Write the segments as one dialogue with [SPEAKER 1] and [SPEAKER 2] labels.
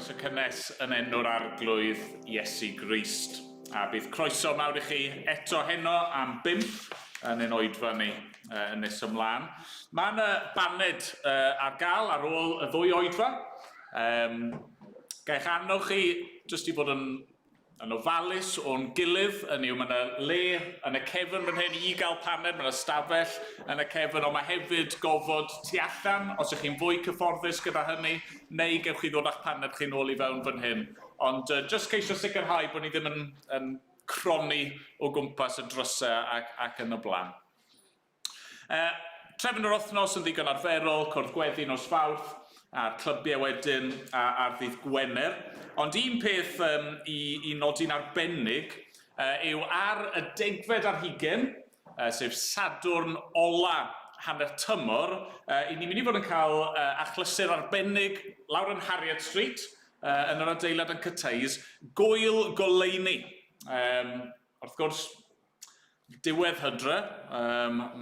[SPEAKER 1] croeso cynnes yn enw'r arglwydd Iesu Grist. A bydd croeso mawr i chi eto heno am 5 yn ein oedfa ni yn nes ymlaen. Mae'n baned ar gael ar ôl y 2 oedfa. Gaich annog chi jyst i fod yn ofalus o'n gilydd, hynny yw mae le yn y cefn fan hyn i gael paned, mae stafell yn y cefn, ond mae hefyd gofod tu allan, os ych chi'n fwy cyfforddus gyda hynny, neu gewch chi ddod â'ch paned chi nôl i fewn fan hyn. Ond jyst ceisio sicrhau bod ni ddim yn croni o gwmpas y drysau ac yn y blaen. Trefn yr wythnos yn ddigon arferol, cwrdd gweddi nos Fawrth, a'r clybiau wedyn a'r ddydd Gwener. Ond un peth i nodi'n arbennig yw ar y 10 sef Sadwrn ola hanner tymor, i ni'n mynd i fod yn cael achlysur arbennig lawr yn Harriet Street, yn yr adeilad yn Caerdydd, gwyl goleuni. Wrth gwrs, diwedd hydre,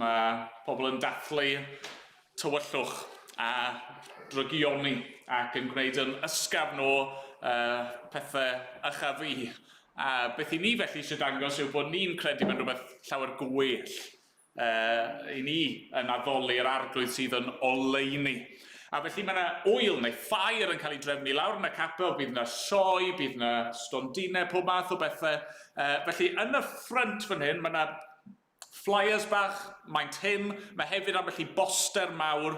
[SPEAKER 1] mae pobl yn dathlu tywyllwch a drygioni ac yn gwneud yn ysgafn o pethau ychafu. A beth i ni felly eisiau dangos yw bod ni'n credu mewn rhywbeth llawer gwell i ni yn addoli'r arglwydd sydd yn oleuni. A felly mae yna ŵyl neu ffair yn cael ei drefnu lawr yn y capel, bydd yna sioe, bydd yna stondinau, pob math o bethau. Felly yn y ffrynt fan hyn, mae yna flyers bach, maent hyn, mae hefyd ambell i boster mawr.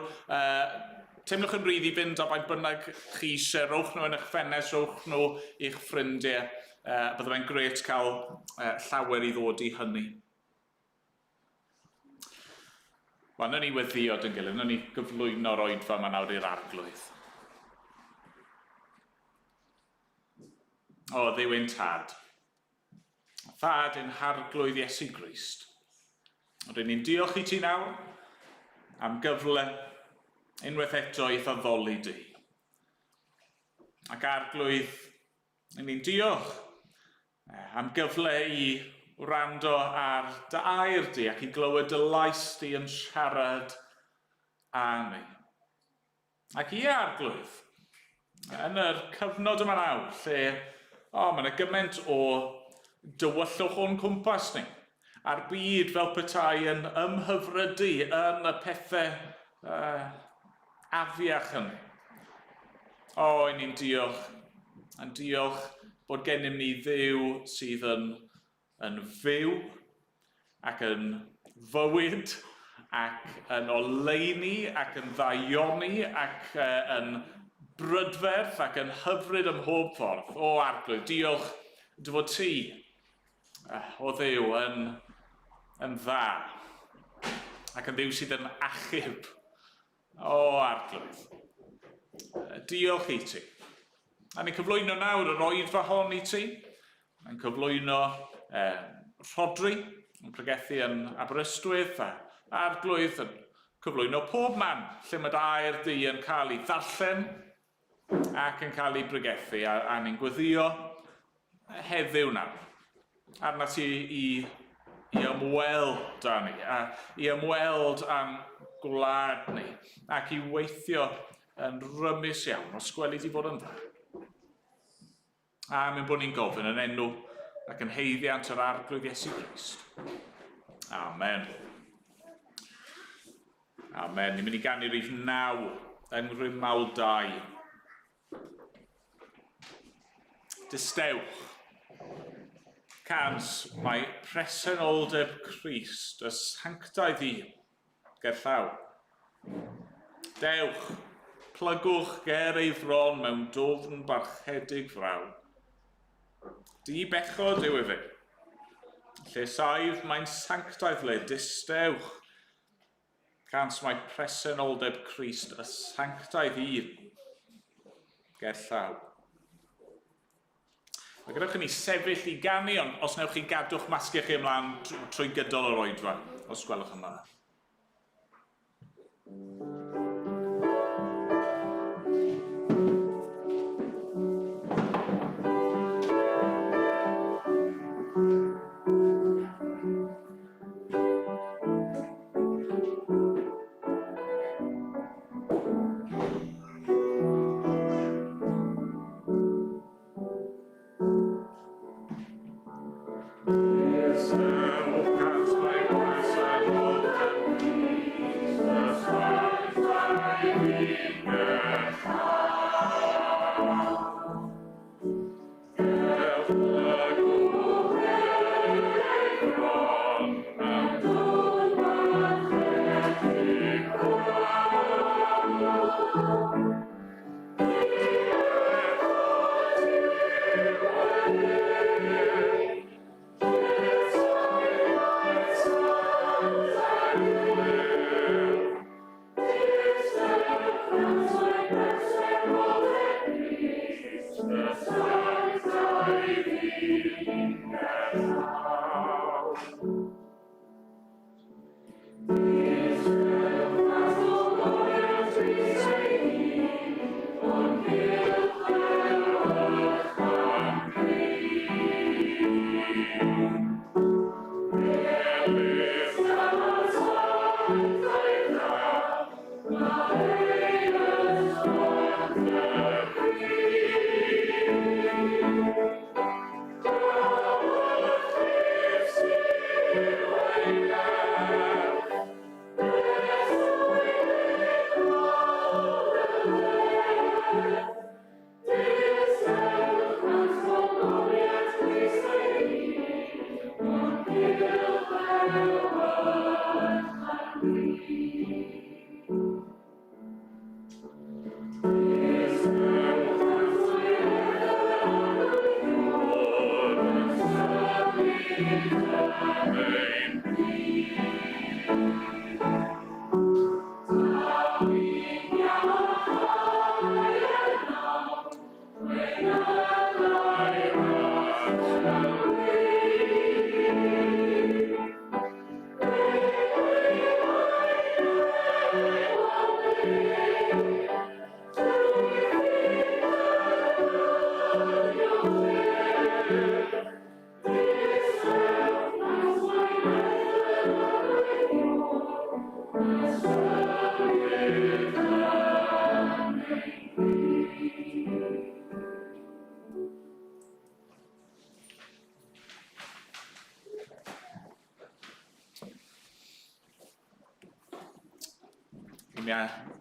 [SPEAKER 1] Teimlwch yn rhydd i fynd a baint bynnag chi eisiau, rowch nhw yn eich ffenest, rowch nhw i'ch ffrindiau. Bydde fe'n gret cael llawer i ddod i hynny. Wel, na ni weddio yn gilydd, na ni gyflwyno'r oedfa yma nawr i'r arglwydd. O, Dduw ein tad. Thad ein harglwydd Iesu Grist. Rydyn ni'n diolch i ti nawr am gyfle unwaith eto i addoli di. Ac arglwydd, ni'n diolch am gyfle i wrando ar dy air di ac i glywed y lais di yn siarad â ni. Ac i arglwydd, yn yr cyfnod yma nawr, lle mae yna gymaint o dywyllwch o'n cwmpas ni, a'r byd fel petai yn ymhyfrydu yn y pethau afiach hynny. I ni'n diolch bod gennym ni Dduw sydd yn fyw ac yn fywyd ac yn oleuni ac yn ddaioni ac yn brydferth ac yn hyfryd ym mhob ffordd. Arglwydd, diolch dy fod ti, o Dduw, yn dda ac yn Dduw sydd yn achub. Arglwydd, diolch i ti. A ni'n cyflwyno nawr yr oedfa hon i ti. Ni'n cyflwyno Rhodri, yn pregethu yn Aberystwyth, a arglwydd yn cyflwyno pob man lle mae air di yn cael ei ddarllen ac yn cael ei pregethu. A ni'n gweddio heddiw nawr. Arna ti i ymweld â ni, a i ymweld am gwlad ni, ac i weithio yn rymus iawn os gweli di fod yn dda. A mynd bod ni'n gofyn yn enw ac yn heiddiant yr arglwydd Iesu Grist. Amen. Amen. Ni'n mynd i ganu rhif 9 yng Nghrymawd 2. Distewch. Cans mae presenoldeb Crist, y sanctaidd i, gerllaw. Dewch, plygwch ger ei fron mewn dofn barchedig fraw. Di bechod yw efe. Lle saif mae'n sanctaidd le, distewch. Cans mae presenoldeb Crist, y sanctaidd i, gerllaw. Mae gyda'ch chi sefyll i ganu, ond os newch chi gadw'ch masgiau chi ymlaen trwy gydol yr oedfa, os gwelwch yn dda.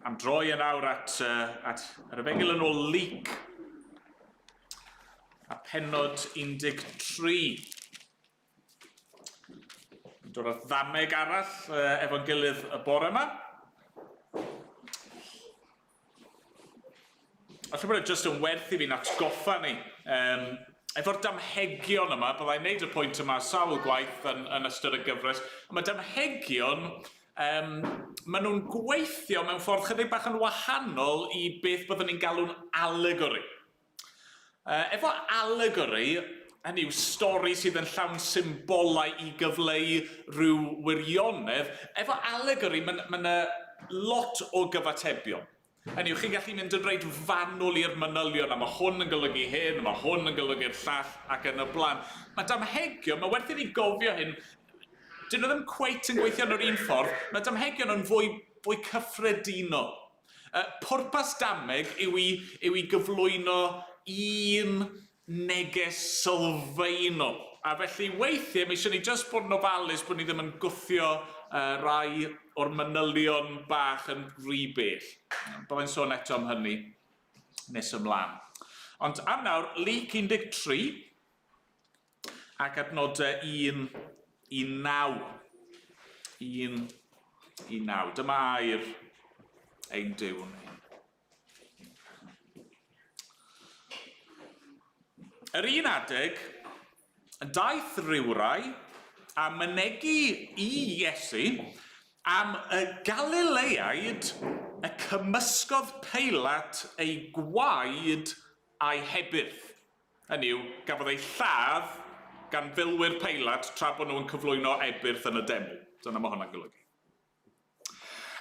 [SPEAKER 1] Am droi yn awr at yr efengil yn ôl Luc a pennod 13. Dod at ddameg arall efo'n gilydd y bore yma. Alla bod e jyst yn werth I fi'n atgoffa ni. Efo'r damhegion yma, byddai'n neud y pwynt yma sawl gwaith yn ystod y gyfres. Mae damhegion maen nhw'n gweithio mewn ffordd chydig bach yn wahanol I beth byddwn ni'n galw'n allegory. Efo allegory, hynny yw stori sydd yn llawn symbolau I gyfleu rhyw wirionedd, efo allegory mae yna lot o gyfatebion. Hynny yw, chi'n gallu mynd yn reit fanwl i'r manylion, a mae hwn yn golygu hyn, mae hwn yn golygu'r llall ac yn y blaen. Mae damhegion, mae werth I ni gofio hyn, dyn nhw ddim cweit yn gweithio yn yr un ffordd, mae damhegion yn fwy cyffredinol. Pwrpas dameg yw I gyflwyno un neges sylfaenol. A felly weithiau, mae eisiau ni jyst bod yn ofalus bod ni ddim yn gwthio rai o'r manylion bach yn rhy bell. Byddai'n sôn eto am hynny nes ymlaen. Ond am nawr, Luc 13 ac adnodau 1 I 9. 1 I 9. Dyma air ein Duw ni. Yr un adeg, daeth rywrai a mynegu I Iesu am y Galileaid y cymysgodd Peilat ei gwaed a'i hebyrth. Hynny yw, gafodd ei lladd gan filwyr Peilat tra bod nhw'n cyflwyno ebyrth yn y deml. Dyna mae hwnna'n golygu.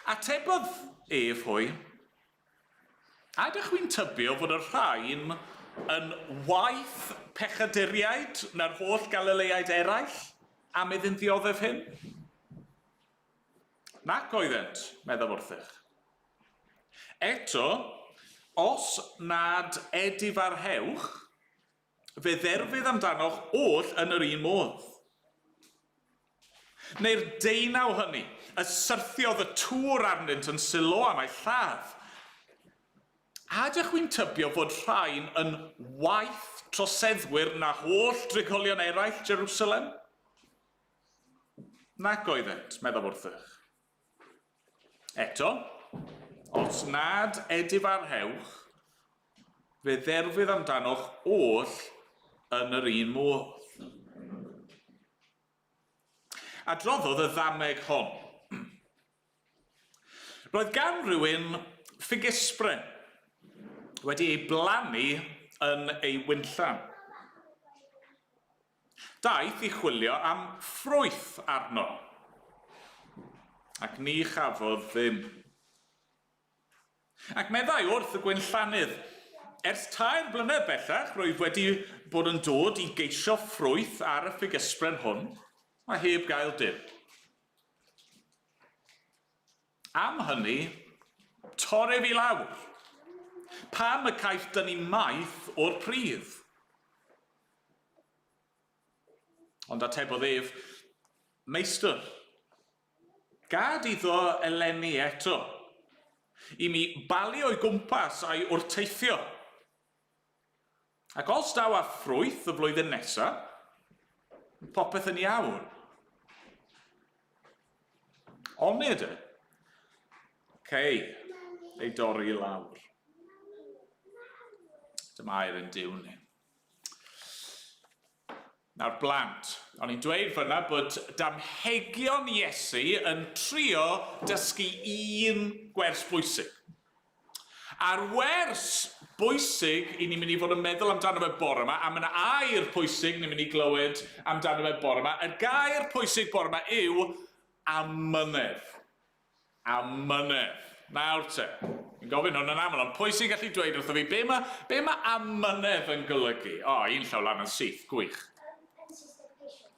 [SPEAKER 1] Atebodd hwy, a ydych chi'n tybio fod y rhain yn waith pechaduriaid na'r holl Galileaid eraill am iddyn ddioddef hyn? Nac oeddent, meddaf wrthych. Eto, os nad edifarhewch, fe dderfydd amdanoch oll yn yr un modd. Neu'r deunaw hynny, y syrthiodd y tŵr arnynt yn sylw am ei lladd. A ydych chi'n tybio fod rhain yn waith troseddwyr na holl drigolion eraill Jerusalem? Nac oeddent, meddwl wrthych. Eto, os nad Oedfa'r hewch, fe dderfydd amdanoch oll yn yr un modd. A droddodd y ddameg hon. Roedd gan rhywun ffigisbren wedi ei blannu yn ei wynllan. Daeth i chwilio am ffrwyth arno, ac ni chafodd ddim. Ac meddai wrth y gwynllanydd, ers 3 blynedd bellach roedd wedi bod yn dod i geisio ffrwyth ar y ffigisbren hwn, a heb gael dim. Am hynny, torri fi lawr. Pam y caiff dynnu maith o'r pridd? Ond atebodd ef, Meistr, gad iddo eleni eto, i mi balu o'i gwmpas a'i wrteithio. Ac os daw â ffrwyth y flwyddyn nesaf, popeth yn iawn. Onid e? Cei, ei dorri i lawr. Dyma'r yn diwni. Nawr blant, o'n i'n dweud fyna bod damhegion Iesu yn trio dysgu un gwers bwysig. A'r wers bwysig i ni'n mynd i fod yn meddwl amdano fe bore yma, a mae'n air pwysig ni'n mynd i glywed amdano fe bore yma, y gair pwysig bore yma yw amynedd. Amynedd. Nawr te, fi'n gofyn hwn yn aml, ond pwy sy'n gallu dweud wrtho fi, be ma amynedd yn golygu? Un llaw lan yn syth, gwych.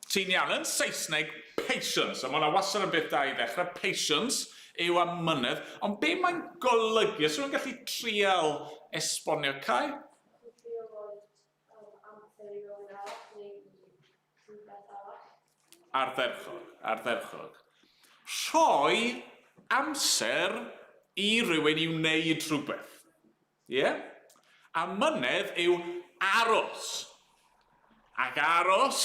[SPEAKER 1] Ti'n iawn, yn Saesneg, patience, a mae'na wastad yn beth da i ddechrau, patience yw amynedd, ond be mae'n golygu? Os yw'n gallu trial esbonio cael? Ardderchog. Rhoi amser i rywun i wneud rhywbeth. Ie? Amynedd yw aros. Ac aros,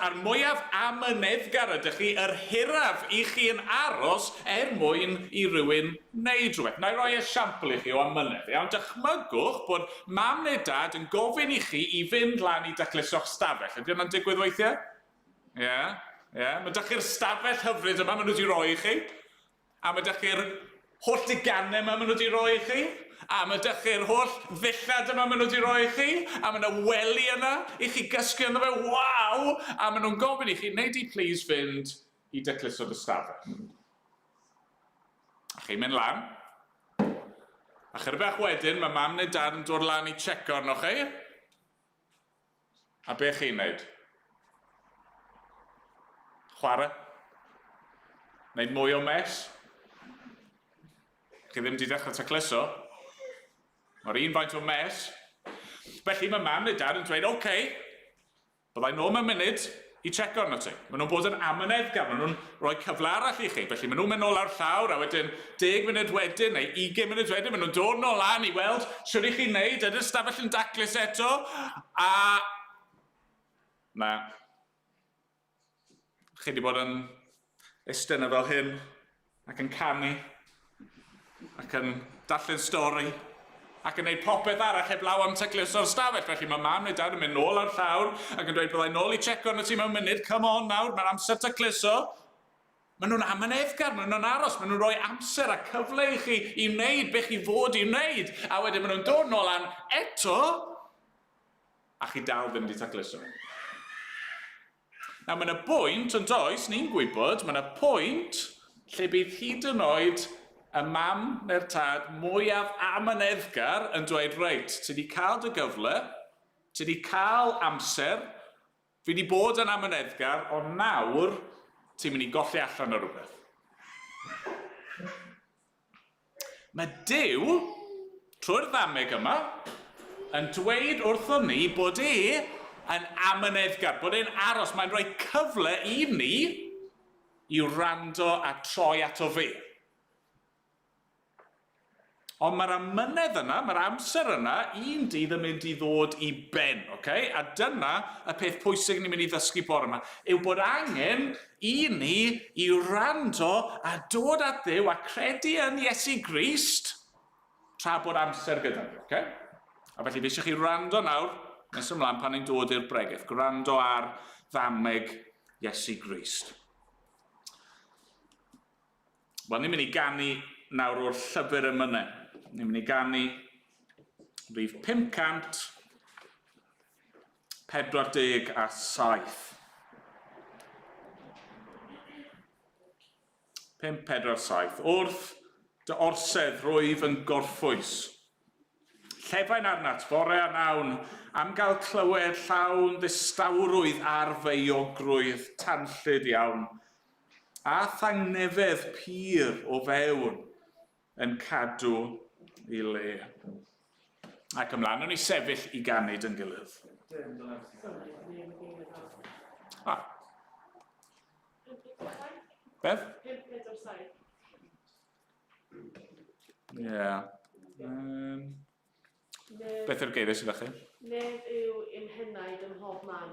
[SPEAKER 1] a'r mwyaf amyneddgar ydych chi, yr hiraf i chi yn aros mwyn i rywun wneud rhywbeth. Na i roi esiampl i chi o amynedd. Iawn, dychmygwch bod mam neu dad yn gofyn i chi i fynd lan i dacluso'ch stafell. Ydy hwnna'n digwydd weithiau? Ie. Mae dych chi'r stafell hyfryd yma maen nhw wedi roi i chi. A mae dych chi'r holl diganau yma maen nhw wedi roi i chi. A mae dych chi'r holl ddillad yma maen nhw wedi roi i chi. A mae yna wely yna i chi gysgu yna fe. Waw! A maen nhw'n gofyn i chi, wnei di please fynd i dacluso'r stafell. A chi'n mynd lan. A chyrbach wedyn, mae mam neu dad yn dod lan i checo arno chi. A be chi'n neud? Chwarae? Neud mwy o mes? Chi ddim wedi dechrau tacluso? Mae'r un faint o mes. Felly mae mam neu dad yn dweud, OK, byddai nôl mewn munud i checo arno ti. Maen nhw'n bod yn amyneddgar, maen nhw'n rhoi cyfle arall i chi. Felly maen nhw'n mynd nôl ar llawr, a wedyn 10 munud wedyn, neu 20 munud wedyn, maen nhw'n dod nôl lan i weld siwr i chi wneud, ydy'r stafell yn daclus eto, a... Na. Chi wedi bod yn estynnu fel hyn, ac yn canu, ac yn darllen stori, ac yn gwneud popeth arall heblaw am tacluso'r stafell. Felly mae mam neu dad yn mynd nôl ar llawr ac yn dweud byddai nôl i checo arno ti mewn munud, come on nawr, mae'n amser tacluso. Maen nhw'n amyneddgar, maen nhw'n aros, maen nhw'n rhoi amser a cyfle i chi i wneud beth chi fod i wneud. A wedyn maen nhw'n dod nôl lan eto, a chi dal ddim di tacluso. Nawr, mae yna bwynt yn does, ni'n gwybod, mae yna pwynt lle bydd hyd yn oed y mam neu'r tad mwyaf amyneddgar yn dweud, reit, ti wedi cael dy gyfle, ti wedi cael amser, fi wedi bod yn amyneddgar, ond nawr ti'n mynd i golli allan o rhywbeth. Mae Duw, trwy'r ddameg yma, yn dweud wrthon ni bod yn amyneddgar, bod e'n aros, mae'n rhoi cyfle i ni i wrando a troi ato fe. Ond mae'r amynedd yna, mae'r amser yna, un dydd yn mynd i ddod i ben, okay? A dyna y peth pwysig ni'n mynd i ddysgu bore yma, yw bod angen i ni i wrando a dod at Dduw a credu yn Iesu Grist tra bod amser gyda ni, okay? A felly fe eisiau chi wrando nawr, nes ymlaen pan ni'n dod i'r bregaeth, gwrando ar ddameg Iesu Grist. Wel, ni'n mynd i ganu nawr o'r llyfr Emynau. Ni'n mynd i ganu rhif 547. 547. Wrth dy orsedd rwyf yn gorffwys. Llefain arnat fore a nawn am gael clywed llawn ddistawrwydd a'r feiogrwydd tanllyd iawn. A thangnefedd pur o fewn yn cadw i le. Ac ymlaen, nhw'n ni sefyll i ganid yn gilydd. Beth? 547. Ie. Beth yw'r geiriau sydd â chi?
[SPEAKER 2] Nef yw imhenaid ym mhob man.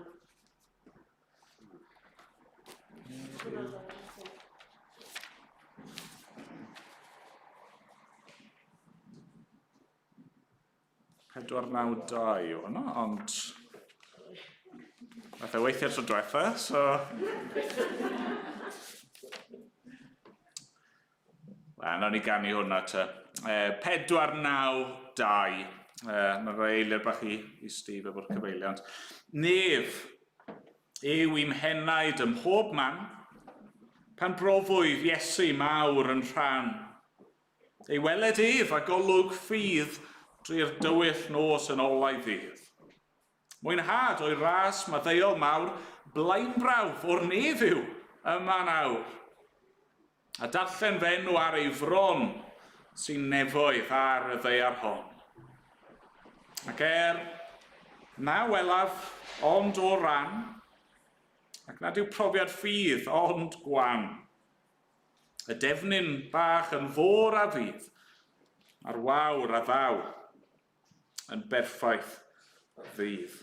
[SPEAKER 1] Pedwar naw dau o hwnna, ond fath o weithio'r tro diwetha, so... Nawn ni ganu hwnna te. 492. Mae'n rhoi eiliad bach i Steve efo'r cyfeiliant. Nef yw i'm henaid ym mhob man, pan brofwyf Iesu mawr yn rhan. Ei weled ef a golwg ffydd drwy'r dywyll nos yn olau ddydd. Mwynhad o'i ras maddeuol mawr, blaen brawf o'r nef yw yma nawr. A darllen fenw ar ei fron sy'n nefoedd ar y ddeiar hon. Ac na welaf ond o ran, ac nad yw profiad ffydd ond gwan. Y defnyn bach yn fôr a fydd, a'r wawr a ddaw yn berffaith ddydd.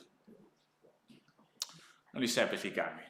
[SPEAKER 1] Nawn ni sefyll i ganu.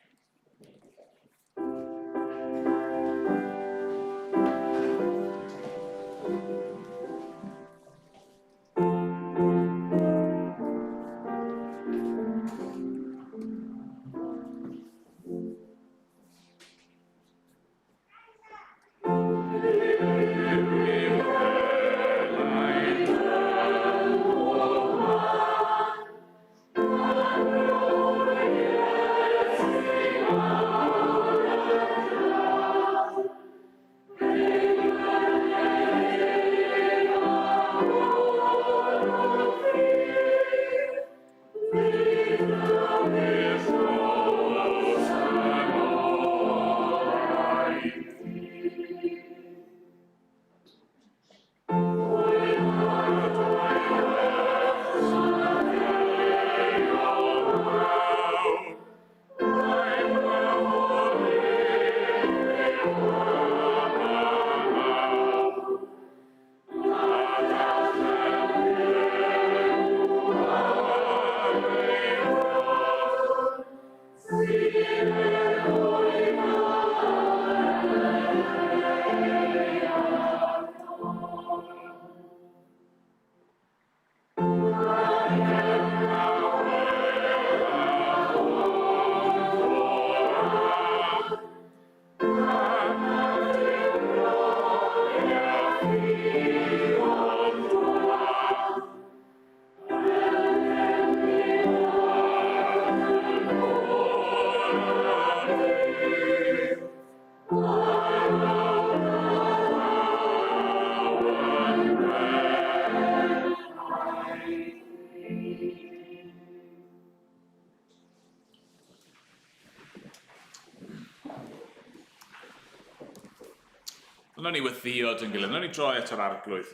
[SPEAKER 1] Nawn ni weddïod yn gilydd, nawn ni droi at yr arglwydd.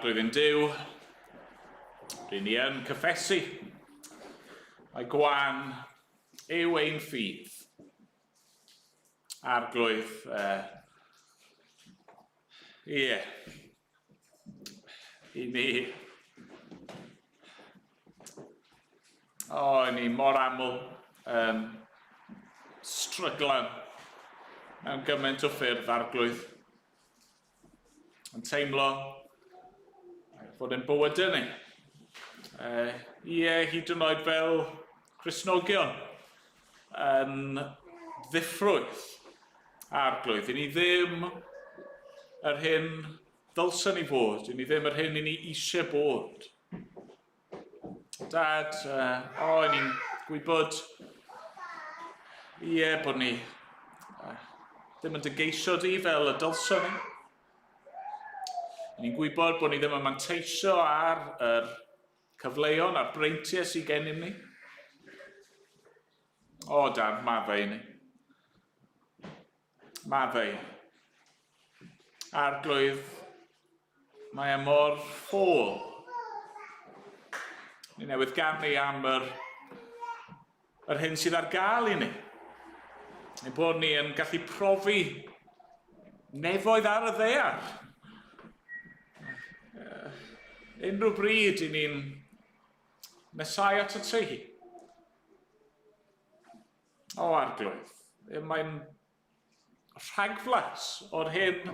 [SPEAKER 1] Arglwydd yn Duw, rydyn ni yn cyffesu. Mae gwan yw ein ffydd. Arglwydd, i ni, ni mor aml stryglan mewn gymaint o ffyrdd, Arglwydd. Yn teimlo fod yn bywydau ni. Hyd yn oed fel Cristnogion yn ddiffrwydd, Arglwydd. I ni ddim yr hyn ddylsyn ni fod, i ni ddim yr hyn i ni eisiau bod. Dad, ni'n gwybod, bod ni ddim yn dygeisio di fel y dylsyn ni. Ni'n gwybod bod ni ddim yn manteisio ar yr cyfleon a'r breintiau sydd gennym ni. Dad, maddau ni. Maddau. Arglwydd, mae mor ffôl. Ni newydd ganu am yr hyn sydd ar gael i ni. Neu bod ni yn gallu profi nefoedd ar y ddaear. Unrhyw bryd i ni'n nesau at y ti. Arglwydd, mae'n rhagflas o'r hyn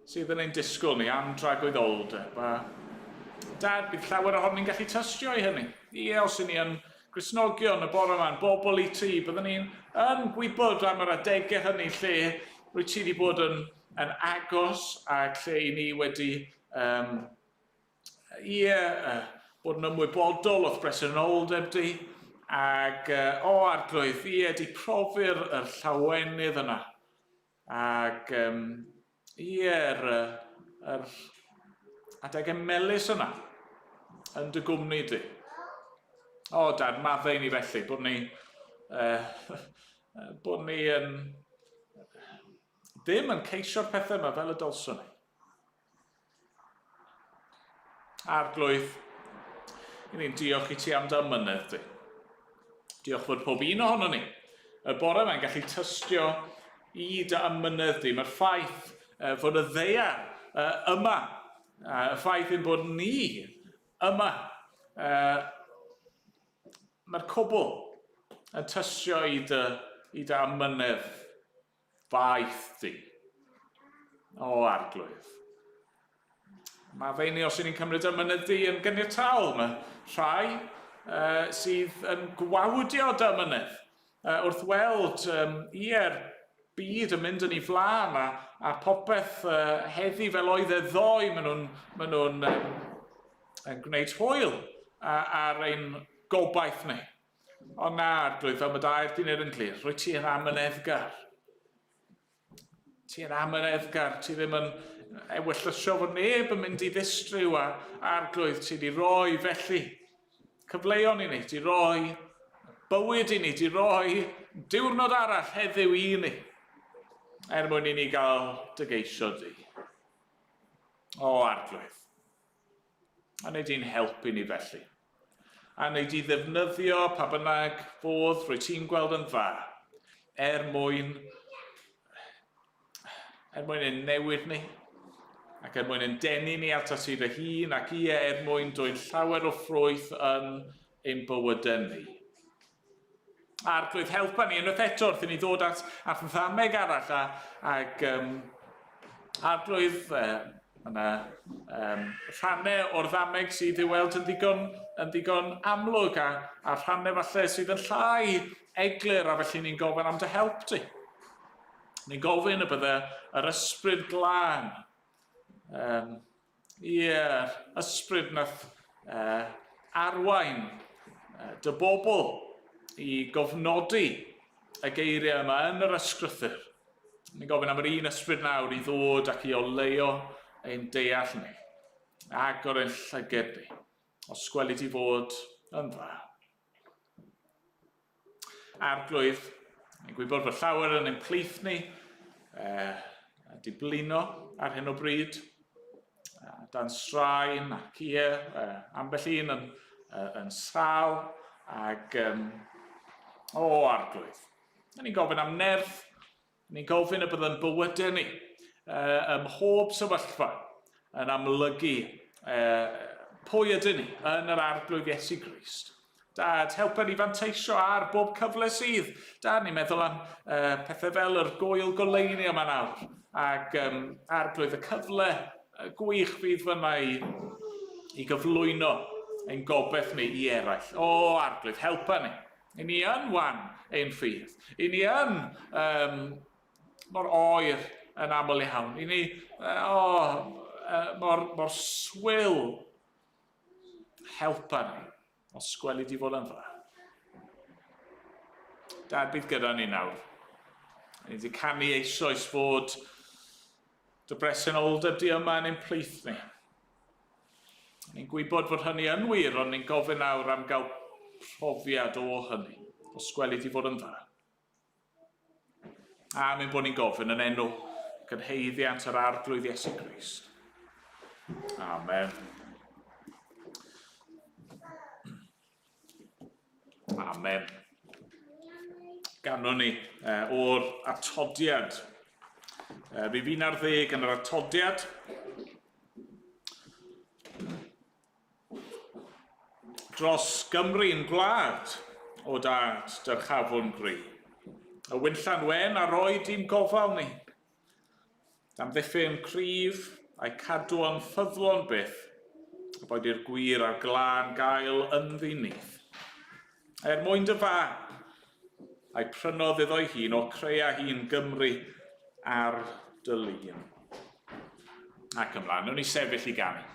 [SPEAKER 1] sydd yn ein disgwyl ni am dragwyddoldeb. Dad, bydd llawer ohonyn ni'n gallu tystio i hynny. Os y'n ni yn Gristnogion y bore yma'n bobl i ti, byddwn ni'n gwybod am yr adegau hynny lle rwy ti wedi bod yn agos ac lle i ni wedi bod yn ymwybodol o'ch bresenoldeb di. Ac Arglwydd, di profi'r llawenydd yna. Ac yr adegau melys yna yn dy gwmni di. Dad, maddau ni felly, bod ni ddim yn ceisio'r pethau yma fel y dylswn ni. Arglwydd, i ni'n diolch i ti am dy ymynedd di. Diolch fod pob un ohono ni. Y bore yma'n gallu tystio i dy ymynedd di. Mae'r ffaith fod y ddaear yma, y ffaith yn bod ni yma, mae'r cwbl yn tystio i dy ymynedd faith di. Arglwydd. Mae fe ni os ni'n cymryd ymynedd di yn gyniataol. Mae rhai sydd yn gwawdio dy ymynedd wrth weld byd yn mynd yn ei flaen a popeth heddi fel oedd e ddoe. Maen nhw'n gwneud hwyl ar ein gobaith ni. Na, Arglwydd, fel mae dair di'n yn glir, rwy ti yn amyneddgar. Ti yn amyneddgar, ti ddim yn ewyllysio fod neb yn mynd i ddistryw Arglwydd, ti wedi rhoi felly cyfleon i ni, di roi bywyd i ni, di roi diwrnod arall heddiw i ni, mwyn i ni gael dygeisio di. Arglwydd, a wneud i'n helpu ni felly, a wneud i ddefnyddio pa bynnag fodd rwy ti'n gweld yn dda, mwyn ein newid ni, ac mwyn yn denu ni at at dy hun, ac mwyn dwy'n llawer o ffrwyth yn ein bywydau ni. Arglwydd, helpa ni unwaith eto wrth i ni ddod at ddameg arall, ac Arglwydd, yna rhannau o'r ddameg sydd i weld yn ddigon amlwg, a rhannau falle sydd yn llai eglur, a felly ni'n gofyn am dy help ti. Ni'n gofyn y bydde yr ysbryd glân, ysbryd nath arwain dy bobl i gofnodi y geiriau yma yn yr ysgrythyr. Ni'n gofyn am yr un ysbryd nawr i ddod ac i oleuo ein deall ni, agor ein llyged ni, os gweli ti fod yn dda. Arglwydd, ni'n gwybod bod llawer yn ein plith ni, di blino ar hyn o bryd. dan straen ac ambell un yn sal ac arglwydd. Ni'n gofyn am nerth, ni'n gofyn y byddai'n bywydau ni ym mhob sefyllfa yn amlygu pwy ydyn ni yn yr arglwydd Iesu Grist. Dad, helpa ni fanteisio ar bob cyfle sydd. Dad, ni'n meddwl am pethau fel yr gwyl goleuni yma nawr ac arglwydd y cyfle gwych fydd fyna i gyflwyno ein gobeith ni i eraill. Arglwydd, helpa ni. I ni yn wan ein ffydd. I ni yn mor oer yn aml iawn. I ni mor swyl. Helpa ni. Os gweli di fod yn dda. Dad, bydd gyda ni nawr. Ni wedi canu eisoes fod dy bresenoldeb di yma yn ein plith ni. Ni'n gwybod fod hynny yn wir, ond ni'n gofyn nawr am gael profiad o hynny. Os gweli di fod yn dda. A mynd bod ni'n gofyn yn enw gynheiddiant yr arglwydd Iesu Grist. Amen. Amen. Ganon ni o'r atodiad. Mi fi'n ar 10 yn yr atodiad. Dros Gymru'n gwlad o dad dyrchafon gri. Y wynllan wen a roi dim gofal ni. Am ddiffyn cryf a'i cadw yn ffyddlon byth. A boed i'r gwir a'r glân gael ynddinydd. Mwyn dy fa, a'i prynodd iddo'i hun o crea hun Gymru ar dy lun. Ac ymlaen, nhw'n ni sefyll i ganu.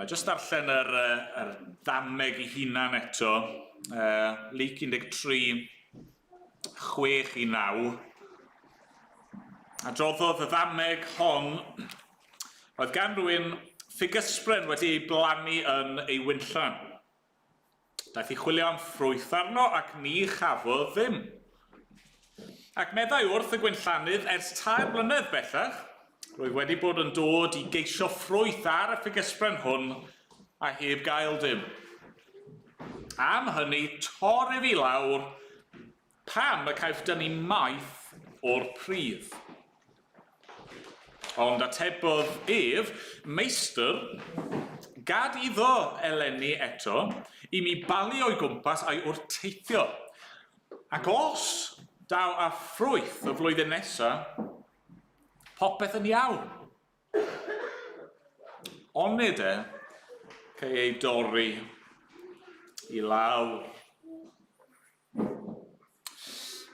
[SPEAKER 1] Jyst darllen yr ddameg I hunan eto, Luc 13, 6 I 9. A droddodd y ddameg hon, roedd gan rywun ffigysbren wedi ei blannu yn ei wynllan. Daeth I chwilio am ffrwyth arno ac ni chafodd ddim. Ac meddai wrth y gwynllannydd ers 3 blynedd bellach, roedd wedi bod yn dod I geisio ffrwyth ar y ffigysbren hwn a heb gael dim. Am hynny, torri fi lawr, pam y caiff dyn ni maith o'r pridd. Ond atebodd ef, meistr, gad iddo eleni eto, i mi balu o'i gwmpas a'i wrteithio. Ac os daw a ffrwyth y flwyddyn nesaf, popeth yn iawn. Onid cei ei dorri i lawr.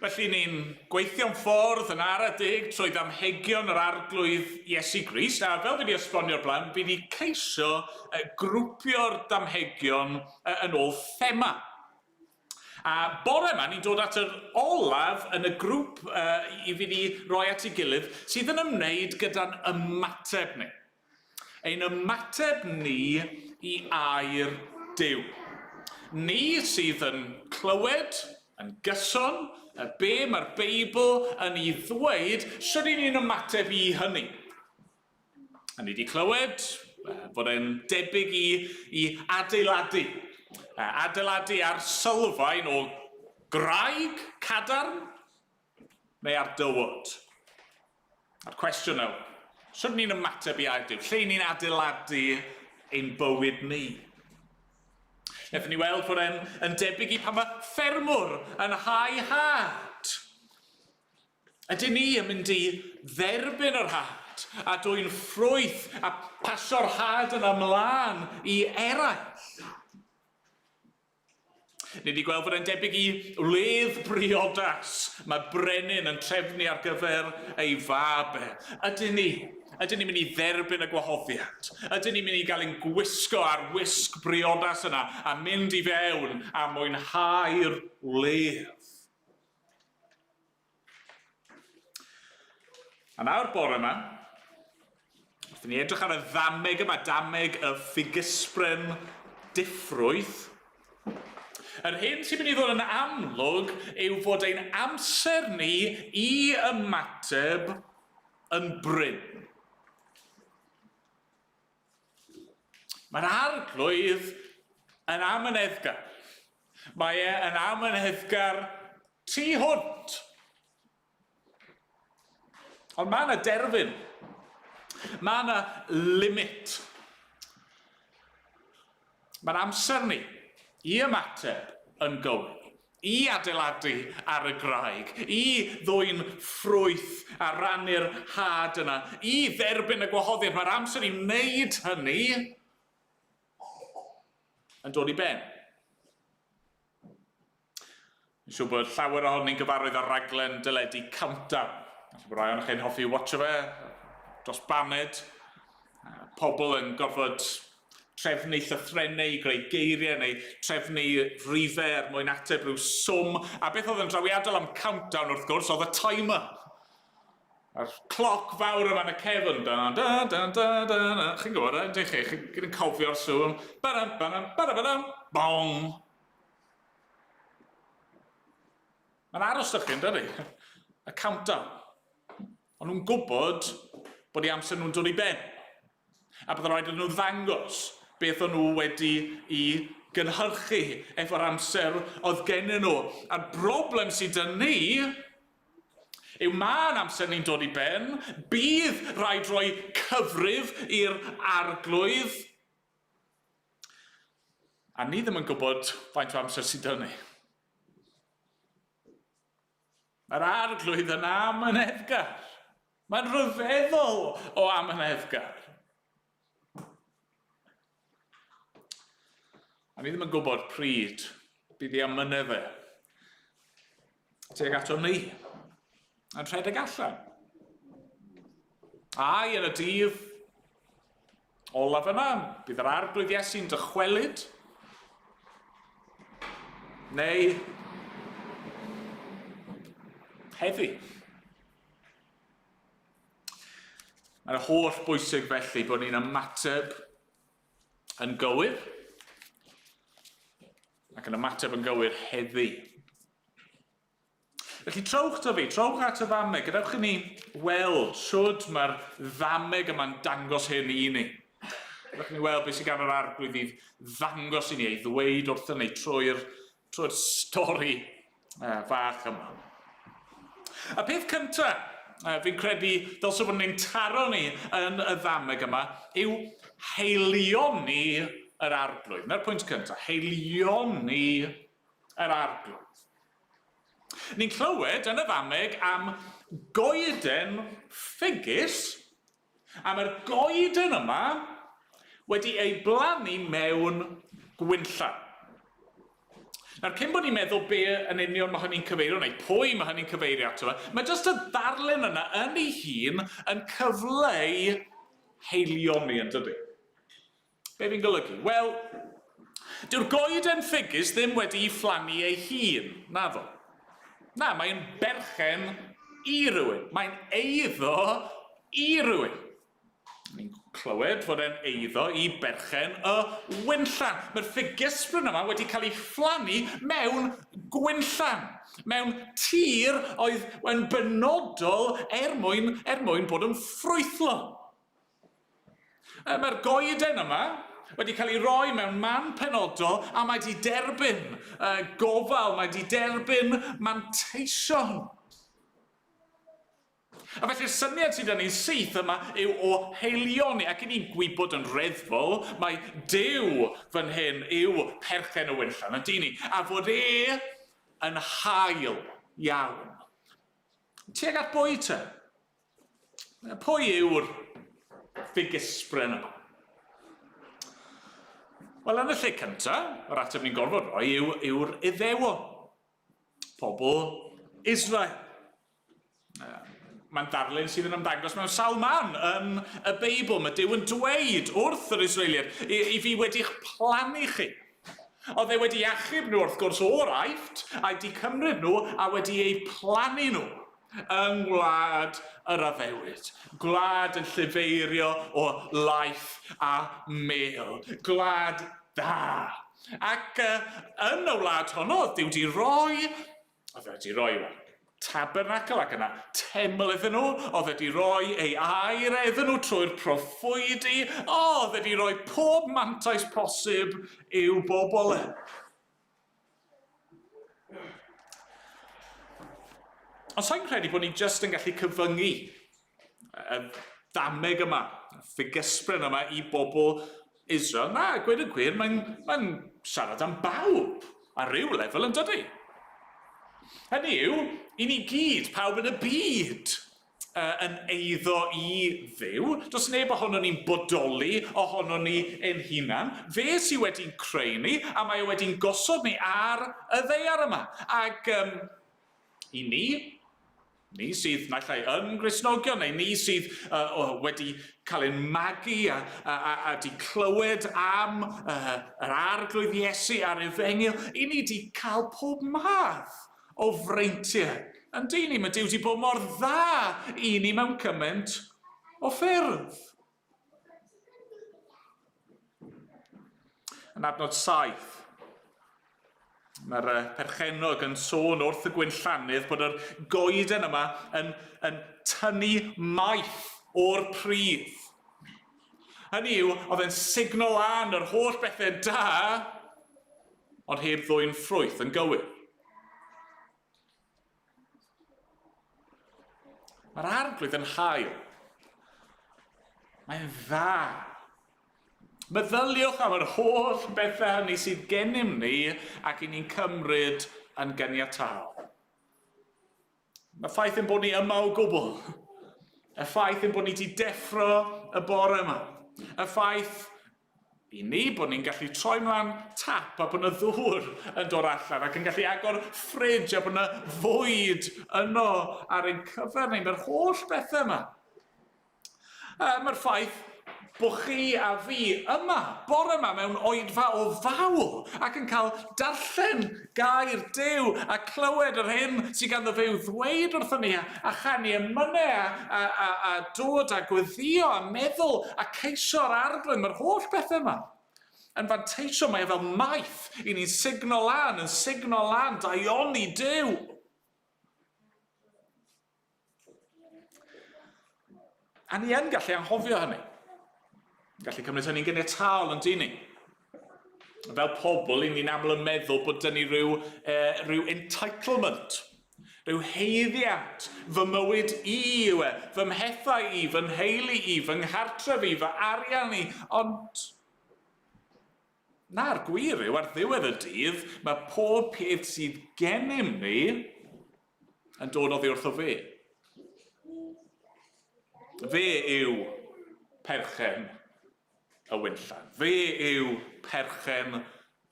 [SPEAKER 1] Felly ni'n gweithio'n ffordd yn ara deg trwy ddamhegion yr arglwydd Iesu Grist, a fel wedi esbonio'r blaen, bydd ni ceisio grwpio'r damhegion yn ôl thema. A bore yma, ni'n dod at yr olaf yn y grŵp i fi ni roi at ei gilydd sydd yn ymwneud gyda'n ymateb ni. Ein ymateb ni i air Duw. Ni sydd yn clywed, yn gyson, be mae'r Beibl yn ei ddweud, sydd ni'n ymateb i hynny. A ni wedi clywed bod e'n debyg i adeiladu. Adeiladu ar sylfaen o graig, cadarn, neu ar dywod. A'r cwestiwn yw, sydd ni'n ymateb i air Duw? Lle ni'n adeiladu ein bywyd ni? Nethon ni weld bod e'n debyg i pan mae ffermwr yn hau had. Ydyn ni yn mynd i dderbyn yr had a dwy'n ffrwyth a pasio'r had yn ymlaen i eraill. Ni wedi gweld bod e'n debyg i wledd briodas. Mae brenin yn trefnu ar gyfer ei fab. Ydyn ni'n mynd i dderbyn y gwahoddiad? Ydyn ni'n mynd i gael ein gwisgo ar wisg briodas yna a mynd i fewn a mwynhau'r wledd? A nawr bore yma, wrth ni edrych ar y ddameg yma, dameg y ffigysbren diffrwydd. Yr hyn sy'n mynd i ddod yn amlwg yw fod ein amser ni i ymateb yn bryn. Mae'r arglwydd yn amyneddgar. Mae yn amyneddgar tu hwnt. Ond mae yna derfyn. Mae yna limit. Mae'r amser ni i ymateb yn gywir. I adeiladu ar y graig. I ddwy'n ffrwyth a rannu'r had yna. I dderbyn y gwahoddiad. Mae'r amser i wneud hynny yn dod i ben. Dwi'n siŵr bod llawer ohonyn ni'n gyfarwydd ar raglen dyledu Countdown. Felly bod rai o'n chi'n hoffi watcho fe dros baned. Pobl yn gorfod trefnu llythrennau i greu geiriau neu trefnu rhifau mwyn ateb rhyw swm. A beth oedd yn drawiadol am Countdown wrth gwrs oedd y timer. A'r cloc fawr yma yn y cefn. Chi'n gwybod, ydych chi? Chi'n cofio'r sŵn. Bong. Mae'n aros dych chi, yn dydi? Y Countdown. Ond nhw'n gwybod bod ei amser nhw'n dod i ben. A bydd rhaid nhw ddangos beth o'n nhw wedi i gynhyrchu efo'r amser oedd gennyn nhw. A'r broblem sydd dyn ni yw ma'n amser ni'n dod i ben, bydd rhaid rhoi cyfrif i'r arglwydd, a ni ddim yn gwybod faint o amser sydd dyn ni. Mae'r arglwydd yn amyneddgar. Mae'n rhyfeddol o amyneddgar. A ni ddim yn gwybod pryd bydd ei amyneddau tuag ato ni. Yn rhedeg allan. Ai, yn y dydd olaf yna, bydd yr arglwydd Iesu'n dychwelyd. Neu heddi. Mae'n holl bwysig felly bod ni'n ymateb yn gywir ac yn ymateb yn gywir heddi. Felly trowch dy fi, trowch at y ddameg, gadewch i ni weld siwd mae'r ddameg yma'n dangos hyn i ni. Rydych chi'n weld beth sy'n gan yr arglwydd i ddangos i ni, ei ddweud wrthyn ni trwy'r stori fach yma. Y peth cyntaf, fi'n credu dylswn bod ni'n taro ni yn y ddameg yma, yw heilioni yr arglwydd. Na'r pwynt cyntaf, heilioni yr arglwydd. Ni'n clywed yn y ddameg am goeden ffigys, a mae'r goeden yma wedi ei blannu mewn gwynllan. Nawr, cyn bod ni'n meddwl be yn union mae hynny'n cyfeirio, neu pwy mae hynny'n cyfeirio ato fe, mae jyst y ddarlun yna yn ei hun yn cyfleu heilioni yn dydy. Be fi'n golygu? Wel, dyw'r goeden ffigys ddim wedi phlannu ei hun, naddo. Na, mae'n berchen i rywun. Mae'n eiddo i rywun. Ni'n clywed fod e'n eiddo i berchen y wynllan. Mae'r ffigysbryn yma wedi cael ei phlannu mewn gwynllan. Mewn tir oedd yn benodol mwyn bod yn ffrwythlon. Mae'r goeden yma wedi cael ei roi mewn man penodol a mae wedi derbyn gofal, mae wedi derbyn manteision. A felly'r syniad sydd yn ei syth yma yw o heilioni, ac i ni'n gwybod yn reddfol, mae Duw fan hyn yw perchen y wynllan, ydy ni, a fod yn hael iawn. Tuag at bwy te? Pwy yw'r ffigysbryn yma? Wel, yn y lle cyntaf, yr ateb ni'n gorfod roi yw'r Iddewon, pobl Israel. Mae'n darlun sydd yn ymddangos mewn sawl man yn y Beibl. Mae Duw yn dweud wrth yr Israeliad, i fi wedi'ch plannu chi. Oedd e wedi achub nhw wrth gwrs o'r Aifft, a wedi cymryd nhw a wedi eu plannu nhw yng ngwlad yr Addewid. Gwlad yn llyfeirio o laeth a mêl. Gwlad da. Ac yn y wlad honno, Duw wedi roi tabernacl ac yna teml iddyn nhw, oedd wedi roi ei air iddyn nhw trwy'r proffwydi, oedd wedi roi pob mantais posib i'w bobl e. Ond sa'n credu bod ni jyst yn gallu cyfyngu y ddameg yma, y ffigysbryn yma i bobl Israel. Na, gweud y gwir, mae'n siarad am bawb ar ryw lefel yn dydy. Hynny yw, i ni gyd, pawb yn y byd, yn eiddo i Dduw. Does neb ohono ni'n bodoli ohono ni ein hunan. Fe sydd wedi'n creu ni, a mae wedi'n gosod ni ar y ddaear yma. Ac i ni sydd naill ai yn Gristnogion, neu ni sydd wedi cael ein magu a di clywed am yr arglwydd Iesu a'r Efengyl, i ni di cael pob math o freintiau. Yndi ni, mae Duw wedi bod mor dda i ni mewn cymaint o ffyrdd. Yn adnod 7, mae'r perchenog yn sôn wrth y gwynllanydd bod yr goeden yma yn tynnu maith o'r pridd. Hynny yw, oedd e'n signal an yr holl bethau da, ond heb ddwy'n ffrwyth yn gywir. Mae'r arglwydd yn hael. Mae'n dda. Meddyliwch am yr holl bethau hynny sydd gennym ni ac i ni'n cymryd yn gyniataol. Mae ffaith yn bod ni yma o gwbl. Y ffaith yn bod ni wedi deffro y bore yma. Y ffaith i ni bod ni'n gallu troi mlaen tap a bod yna ddŵr yn dod allan ac yn gallu agor ffridge a bod yna fwyd yno ar ein cyfer ni. Mae'r holl bethau yma. Mae'r ffaith bod chi a fi yma, bore yma mewn oedfa o fawl ac yn cael darllen gair Duw a clywed yr hyn sydd ganddo fe i'w ddweud wrthon ni a chanu emynau a dod a gweddio a meddwl a ceisio'r arglwydd. Mae'r holl bethau yma yn fanteisio, mae fel maith i ni'n signal lan, daioni Duw. A ni yn gallu anghofio hynny. Gallu cymryd hynny'n gyniataol yn dyn ni. Fel pobl, ni'n aml yn meddwl bod dyn ni rhyw entitlement, rhyw heiddiant. Fy mywyd i yw e, fy mhethau i, fy nheulu i, fy nghartref i, fy arian i. Ond na'r gwir yw, ar ddiwedd y dydd, mae pob peth sydd gennym ni yn dod oddi wrtho fe. Fe yw perchen y wynllan. Fe yw perchen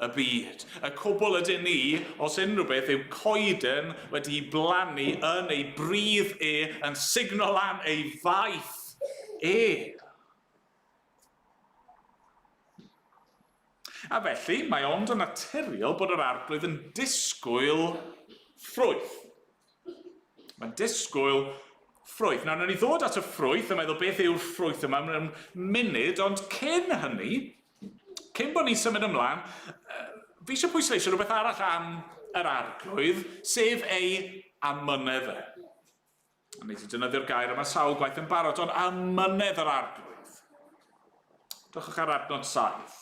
[SPEAKER 1] y byd. Y cwbl ydyn ni, os unrhyw beth, yw coeden wedi blannu yn ei brydd yn signal lan ei faith A felly, mae ond yn naturiol bod yr arglwydd yn disgwyl ffrwyth. Mae'n disgwyl ffrwyth. Nawr, nawn ni ddod at y ffrwyth a meddwl beth yw'r ffrwyth yma mewn munud, ond cyn hynny, cyn bod ni'n symud ymlaen, fi eisiau pwysleisio rhywbeth arall am yr arglwydd, sef ei amynedd e. Ni wedi defnyddio'r gair yma sawl gwaith yn barod, ond amynedd yr arglwydd. Dwchwch ar adnod 7.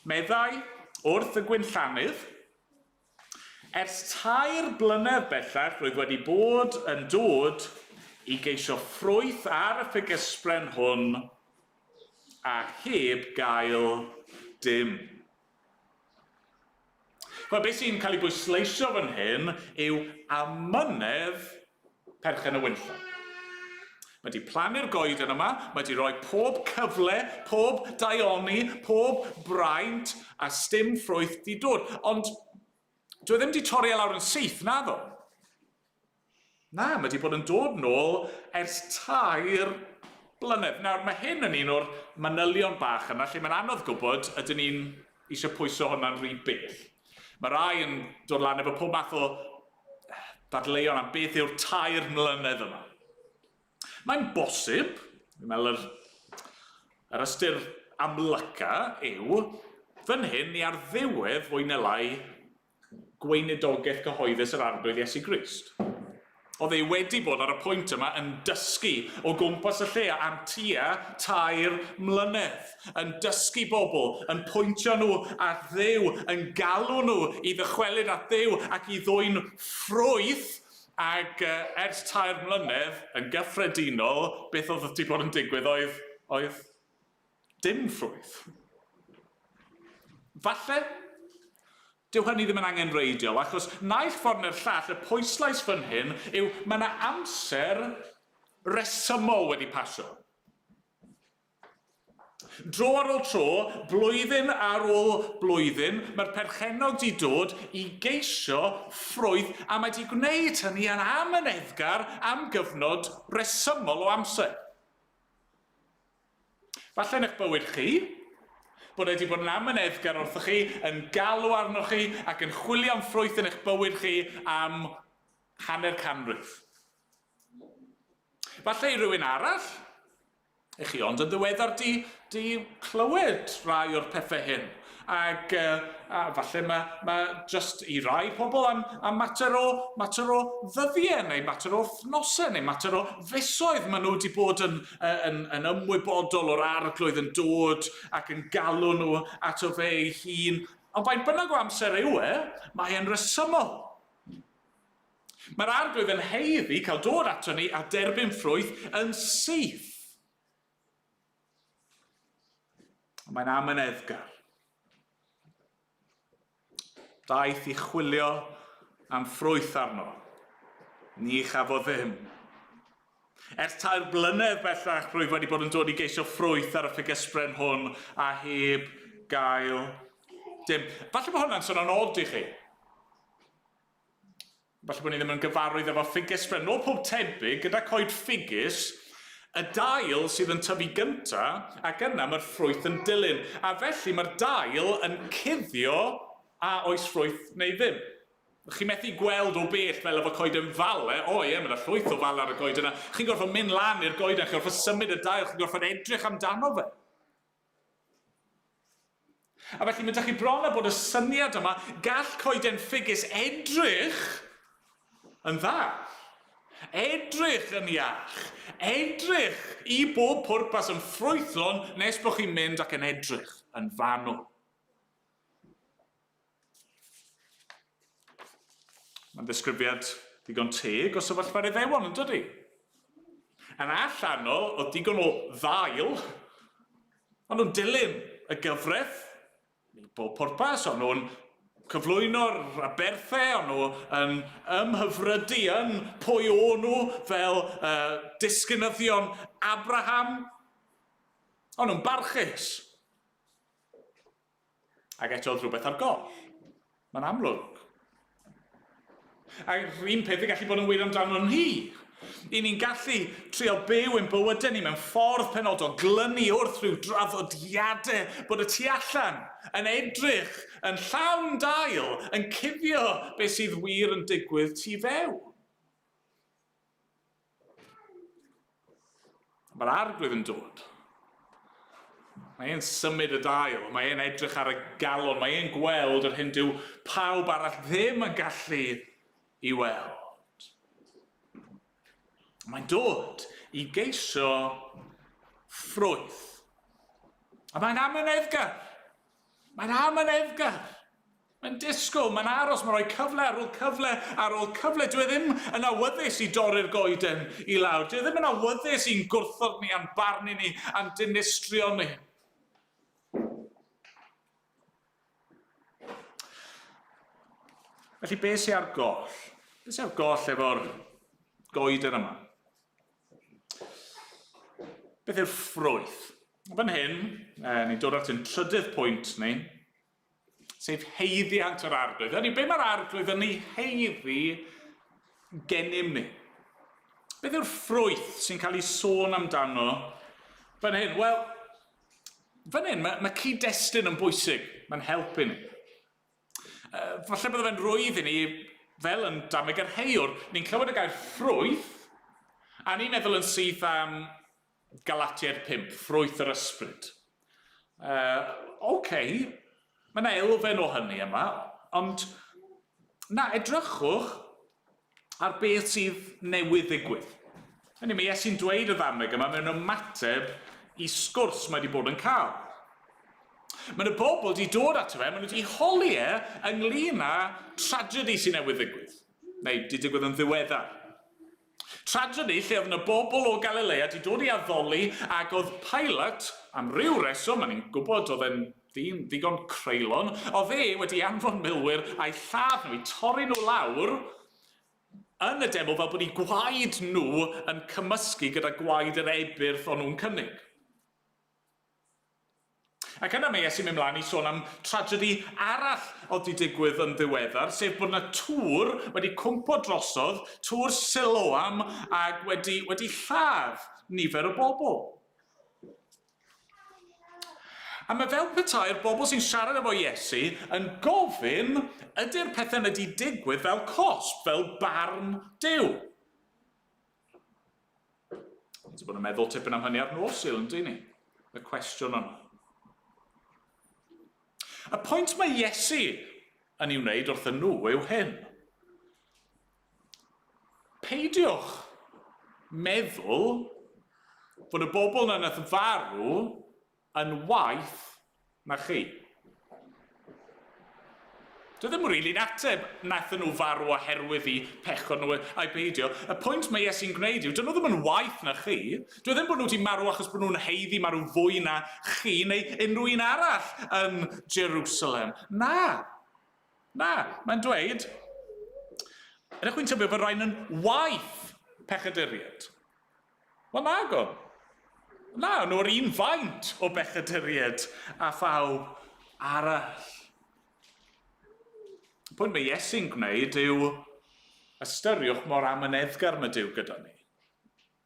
[SPEAKER 1] Meddai wrth y gwynllannydd, ers 3 blynedd bellach roedd wedi bod yn dod i geisio ffrwyth ar y ffigysbren hwn a heb gael dim. Wel, beth sy'n cael ei bwysleisio fan hyn yw amynedd perchen y wynllan. Mae wedi plannu'r goeden yma, mae wedi rhoi pob cyfle, pob daioni, pob braint a sdim ffrwyth di dod. Ond dwi ddim wedi torri lawr yn syth, na ddo. Na, mae wedi bod yn dod nôl ers 3 blynedd. Nawr, mae hyn yn un o'r manylion bach yna, lle mae'n anodd gwybod ydyn ni'n eisiau pwyso hwnna'n rhy bell. Mae rai yn dod lan efo pob math o dadleuon am beth yw'r 3 mlynedd yma. Mae'n bosib, fi'n meddwl yr ystyr amlyca yw, fan hyn ni ar ddiwedd fwy neu lai gweinidogaeth cyhoeddus yr arglwydd Iesu Grist. Oedd ei wedi bod ar y pwynt yma yn dysgu o gwmpas y lle am tua 3 mlynedd, yn dysgu bobl, yn pwyntio nhw at Dduw, yn galw nhw i ddychwelyd at Dduw ac i ddwy'n ffrwyth. Ac ers 3 mlynedd, yn gyffredinol, beth oedd wedi bod yn digwydd oedd dim ffrwyth. Falle, dyw hynny ddim yn angenreidiol, achos naill ffordd neu'r llall, y pwyslais fan hyn yw mae yna amser resymol wedi pasio. Dro ar ôl tro, blwyddyn ar ôl blwyddyn, mae'r perchenog wedi dod i geisio ffrwyth a mae wedi gwneud hynny yn amyneddgar am gyfnod resymol o amser. Falle yn eich bywyd chi, bod wedi bod yn amyneddgar wrthoch chi, yn galw arnoch chi ac yn chwilio am ffrwyth yn eich bywyd chi am 1/2 canrif. Falle i rywun arall, chi ond yn ddiweddar di clywed rai o'r pethau hyn. Ac falle mae just i rai pobl am mater o ddyddiau, neu mater o wythnosau, neu mater o fisoedd maen nhw wedi bod yn ymwybodol o'r arglwydd yn dod ac yn galw nhw at o fe ei hun. Ond faint bynnag o amser yw mae e'n resymol. Mae'r arglwydd yn haeddu cael dod ato ni a derbyn ffrwyth yn syth. Mae'n amyneddgar. Daeth i chwilio am ffrwyth arno. Ni chafodd ddim. Ers 3 blynedd bellach rwyf wedi bod yn dod i geisio ffrwyth ar y ffigysbren hwn a heb gael dim. Falle bod hwnna'n sôn yn od i chi. Falle bod ni ddim yn gyfarwydd efo ffigysbren. Nôl pob tebyg, gyda coed ffigys, y dail sydd yn tyfu gynta, ac yna mae'r ffrwyth yn dilyn. A felly mae'r dail yn cuddio a oes ffrwyth neu ddim. Chi'n methu gweld o bell fel efo coed yn fale, mae'na ffrwyth o fale ar y coed yna. Chi'n gorfod mynd lan i'r goeden, chi'n gorfod symud y dail, chi'n gorfod edrych amdano fe. A felly mae ydych chi bron a bod y syniad yma, gall coeden ffigys edrych yn dda. edrych yn iach, edrych i bob pwrpas yn ffrwythlon nes bod chi'n mynd ac yn edrych yn fanwl. Mae'n ddisgrifiad digon teg o sefyllfa'r Iddewon, yn dydi? Yn allanol, o digon o ddail, ond nhw'n dilyn y gyfraith, i bob pwrpas, ond nhw'n cyflwyno'r aberthau, ond nhw yn ymhyfrydu yn pwy o'n nhw fel disgynyddion Abraham, ond nhw'n barchus. Ac eto rhywbeth ar goll. Mae'n amlwg. A'r un peth y gallu bod yn wir amdano ni. I ni'n gallu trio byw yn bywydau ni mewn ffordd penodol, glynu wrth rhyw draddodiadau bod y tu allan yn edrych yn llawn dail, yn cuddio beth sydd wir yn digwydd tu fewn. Mae'r arglwydd yn dod. Mae e'n symud y dail, mae e'n edrych ar y galon, mae e'n gweld yr hyn dyw pawb arall ddim yn gallu i weld. Mae'n dod i geisio ffrwyth. A mae'n amyneddgar. Mae'n amyneddgar. Mae'n disgwyl, mae'n aros, mae'n rhoi cyfle ar ôl cyfle ar ôl cyfle. Dwi ddim yn awyddus i dorri'r goeden i lawr. Dwi ddim yn awyddus i'n gwrthod ni, a'n barnu ni, a'n dinistrio ni. Felly, beth sy'n ar goll? Beth sy'n ar goll efo'r goeden yma? Beth yw'r ffrwyth? Fan hyn, ni'n dod at yn trydydd pwynt ni, sef heiddiant yr arglwydd. Hynny, be mae'r arglwydd yn ei heiddi gennym ni? Beth yw'r ffrwyth sy'n cael ei sôn amdano fan hyn? Wel, fan hyn, mae cyd-destun yn bwysig. Mae'n helpu ni. Falle bydde fe'n rwydd i ni, fel yn dameg yr heiwr, ni'n clywed y gair ffrwyth, a ni'n meddwl yn syth am Galatiaid 5, ffrwyth yr ysbryd. Mae yna elfen o hynny yma, ond edrychwch ar beth sydd newydd ddigwydd. Hynny, mae Iesu'n dweud y ddameg yma mewn ymateb i sgwrs mae wedi bod yn cael. Mae'n y bobl wedi dod ato fe, maen nhw wedi holi ynglyn â tragedi sy'n newydd ddigwydd, neu wedi digwydd yn ddiweddar. Tragedi lle oedd yna bobl o Galilea wedi dod i addoli ac oedd Pilate, am ryw reswm, a ni'n gwybod oedd e'n ddigon creulon, oedd wedi anfon milwyr a'i lladd nhw, i torri nhw lawr yn y deml fel bod eu gwaed nhw yn cymysgu gyda gwaed yr ebyrth o'n nhw'n cynnig. Ac yna mae Iesu'n mynd mlaen i sôn am tragedi arall oedd wedi digwydd yn ddiweddar, sef bod yna tŵr wedi cwmpo drosodd, tŵr Siloam, ac wedi lladd nifer o bobl. A mae fel petai'r bobl sy'n siarad efo Iesu yn gofyn ydy'r pethau wedi digwydd fel cosb, fel barn Duw. Ni'n bod yn meddwl tipyn am hynny ar nosil, yn dyn ni? Y cwestiwn yma. Y pwynt mae Iesu yn ei wneud wrthyn nhw yw hyn. Peidiwch meddwl bod y bobl na nath farw yn waeth na chi. Dwi ddim yn rili'n ateb nath nhw farw oherwydd i pechod nhw a'i beidio. Y pwynt mae Iesu'n gwneud yw, dyn nhw ddim yn waeth na chi. Dwi ddim bod nhw wedi marw achos bod nhw'n heiddi marw fwy na chi neu unrhyw un arall yn Jerusalem. Na, mae'n dweud, ydych chi'n tybio bod rhain yn waeth pechaduriaid? Wel, nagon. Na, nhw'r un faint o bechaduriaid a phawb arall. Y pwynt mae Iesu'n gwneud yw ystyriwch mor amyneddgar mae Duw gyda ni.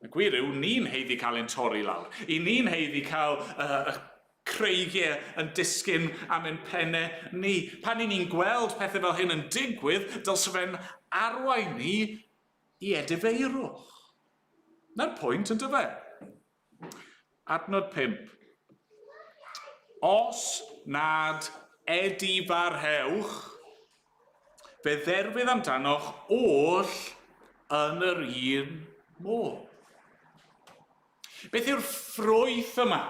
[SPEAKER 1] Y gwir yw, ni'n heiddi cael ein torri lawr. I ni'n heiddi cael y creigiau yn disgyn am ein pennau ni. Pan ni'n gweld pethau fel hyn yn digwydd, dylse fe'n arwain ni i edifeirwch. Na'r pwynt yn dyfe. Adnod 5. Os nad edifarhewch, fe dderbydd amdanoch oll yn yr un modd. Beth yw'r ffrwyth yma?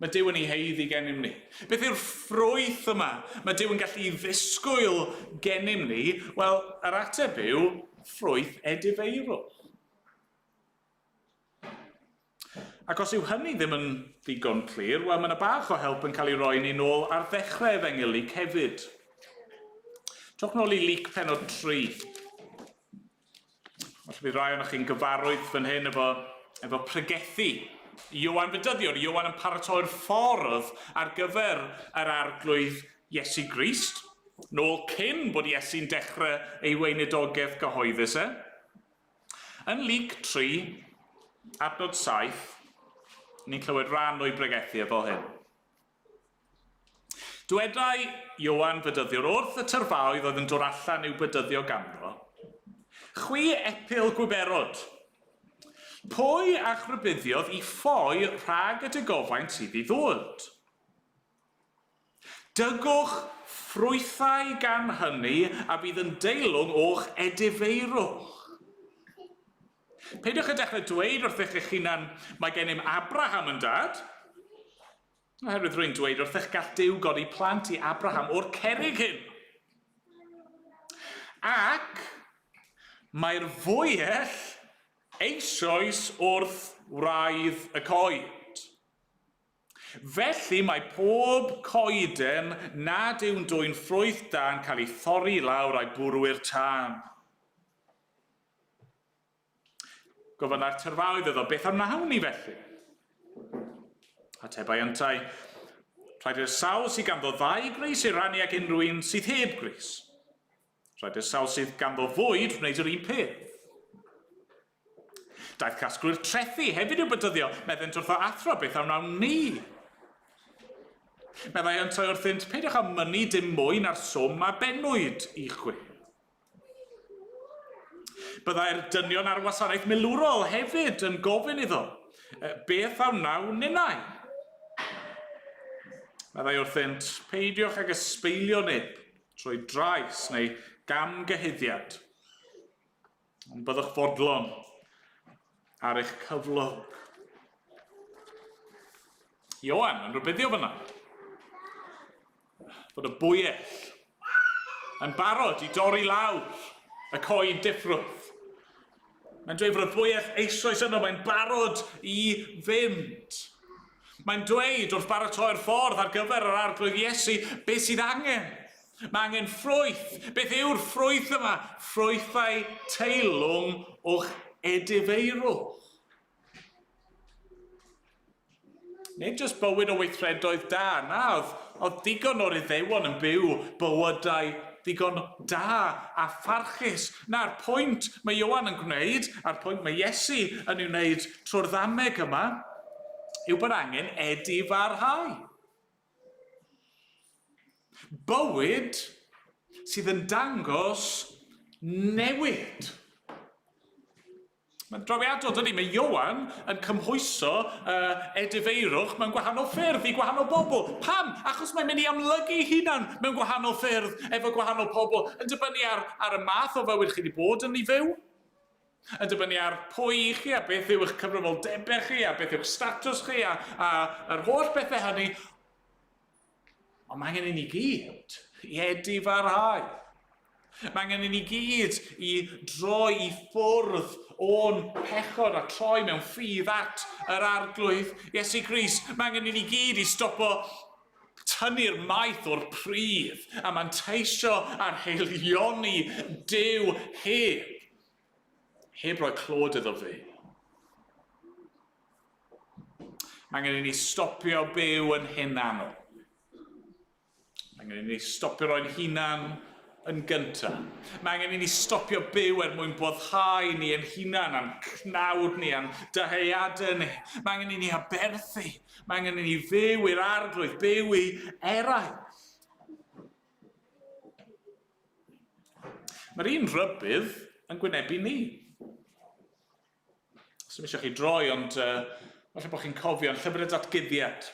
[SPEAKER 1] Mae Duw yn ei heiddi gennym ni. Beth yw'r ffrwyth yma? Mae Duw yn gallu ddisgwyl gennym ni. Wel, yr ateb yw ffrwyth edifeirol. Ac os yw hynny ddim yn ddigon clir, wel, mae yna bach o help yn cael ei roi ni nôl ar ddechrau Efengylig hefyd. Trowch nôl i Luc pennod 3. Felly bydd rai o'ch chi'n gyfarwydd fan hyn efo pregethu. Ioan Fedyddiwr, Ioan yn paratoi'r ffordd ar gyfer yr arglwydd Iesu Grist, nôl cyn bod Iesu'n dechrau ei weinidogaeth gyhoeddus e. Yn Luc 3, adnod 7, ni'n clywed rhan o'i bregethu fel hyn. Dwedai Ioan Fedyddiwr wrth y tyrfaoedd oedd yn dod allan i'w bedyddio ganddo, chwi epil gwiberod, pwy a chrybuddiodd i ffoi rhag y dygofaint sydd i ddod. Dygwch ffrwythau gan hynny a bydd yn deilwng o'ch edifeirwch. Peidiwch y dechrau dweud wrth eich hunan mae gennym Abraham yn dad. Oherwydd rwy'n dweud wrth eich gall Duw godi plant i Abraham o'r cerrig hyn. Ac mae'r fwyell eisoes wrth wraidd y coed. Felly mae pob coeden nad yw'n dwy'n ffrwyth da yn cael ei thorri lawr a'i bwrwyr tân. Gofynna'r tyrfaoedd iddo, beth am nawn ni felly? Atebai yntai, rhaid i'r sawl sydd ganddo 2 gris i rannu ag unrhyw un sydd heb gris. Rhaid i'r sawl sydd ganddo fwyd wneud yr un peth. Daeth casglwyr trethu hefyd i'w bedyddio, meddynt wrtho athro beth am nawn ni. Meddai yntai wrthynt, peidiwch am mynnu dim mwy na'r swm a benwyd i chwi. Byddai'r dynion ar wasanaeth milwrol hefyd yn gofyn iddo, beth am nawn ninnau? Meddai wrthynt, peidiwch ag ysbeilio neb trwy drais neu gamgyhuddiad. Ond byddwch fodlon ar eich cyflwg. Ioan yn rybuddio fyna fod y bwyell yn barod i dorri lawr y coed diffrwth. Mae'n dweud fod y bwyell eisoes yno, mae'n barod i fynd. Mae'n dweud wrth baratoi'r ffordd ar gyfer yr arglwydd Iesu, beth sydd angen? Mae angen ffrwyth. Beth yw'r ffrwyth yma? Ffrwythau teilwng o'ch edifeirwch. Nid jyst bywyd o weithredoedd da, na, oedd digon o'r Iddewon yn byw bywydau ddigon da a pharchus. Na'r pwynt mae Ioan yn gwneud, a'r pwynt mae Iesu yn ei wneud trwy'r ddameg yma, yw bod angen edifarhau. Bywyd sydd yn dangos newid. Mae'n drawiadol, dydy, mae Ioan yn cymhwyso edifeirwch mewn gwahanol ffyrdd i gwahanol bobl. Pam? Achos mae'n mynd i amlygu hunan mewn gwahanol ffyrdd efo gwahanol pobl. Yn dibynnu ar y math o fywyd chi wedi bod yn ei fyw. Yn dibynnu ar pwy i chi a beth yw eich cyfrifoldebau chi a beth yw'ch statws chi a yr holl bethau hynny. Ond mae angen i ni gyd i edifarhau. Mae angen i ni gyd i droi i ffwrdd o'n pechod a troi mewn ffydd at yr arglwydd Iesu Grist. Mae angen i ni gyd i stopo tynnu'r maith o'r pridd a manteisio ar heilioni Duw heb roi clod iddo fi. Mae angen i ni stopio byw yn hunanol. Mae angen i ni stopio roi'n hunan yn gyntaf. Mae angen i ni stopio byw mwyn boddhau ni yn hunan a'n cnawd ni, a'n dyheuadau ni. Mae angen i ni aberthu. Mae angen i ni fyw i'r arglwydd, byw i eraill. Mae'r un rybydd yn gwynebu ni. Os ym eisiau chi droi, ond falle bod chi'n cofio yn llyfr y datguddiad.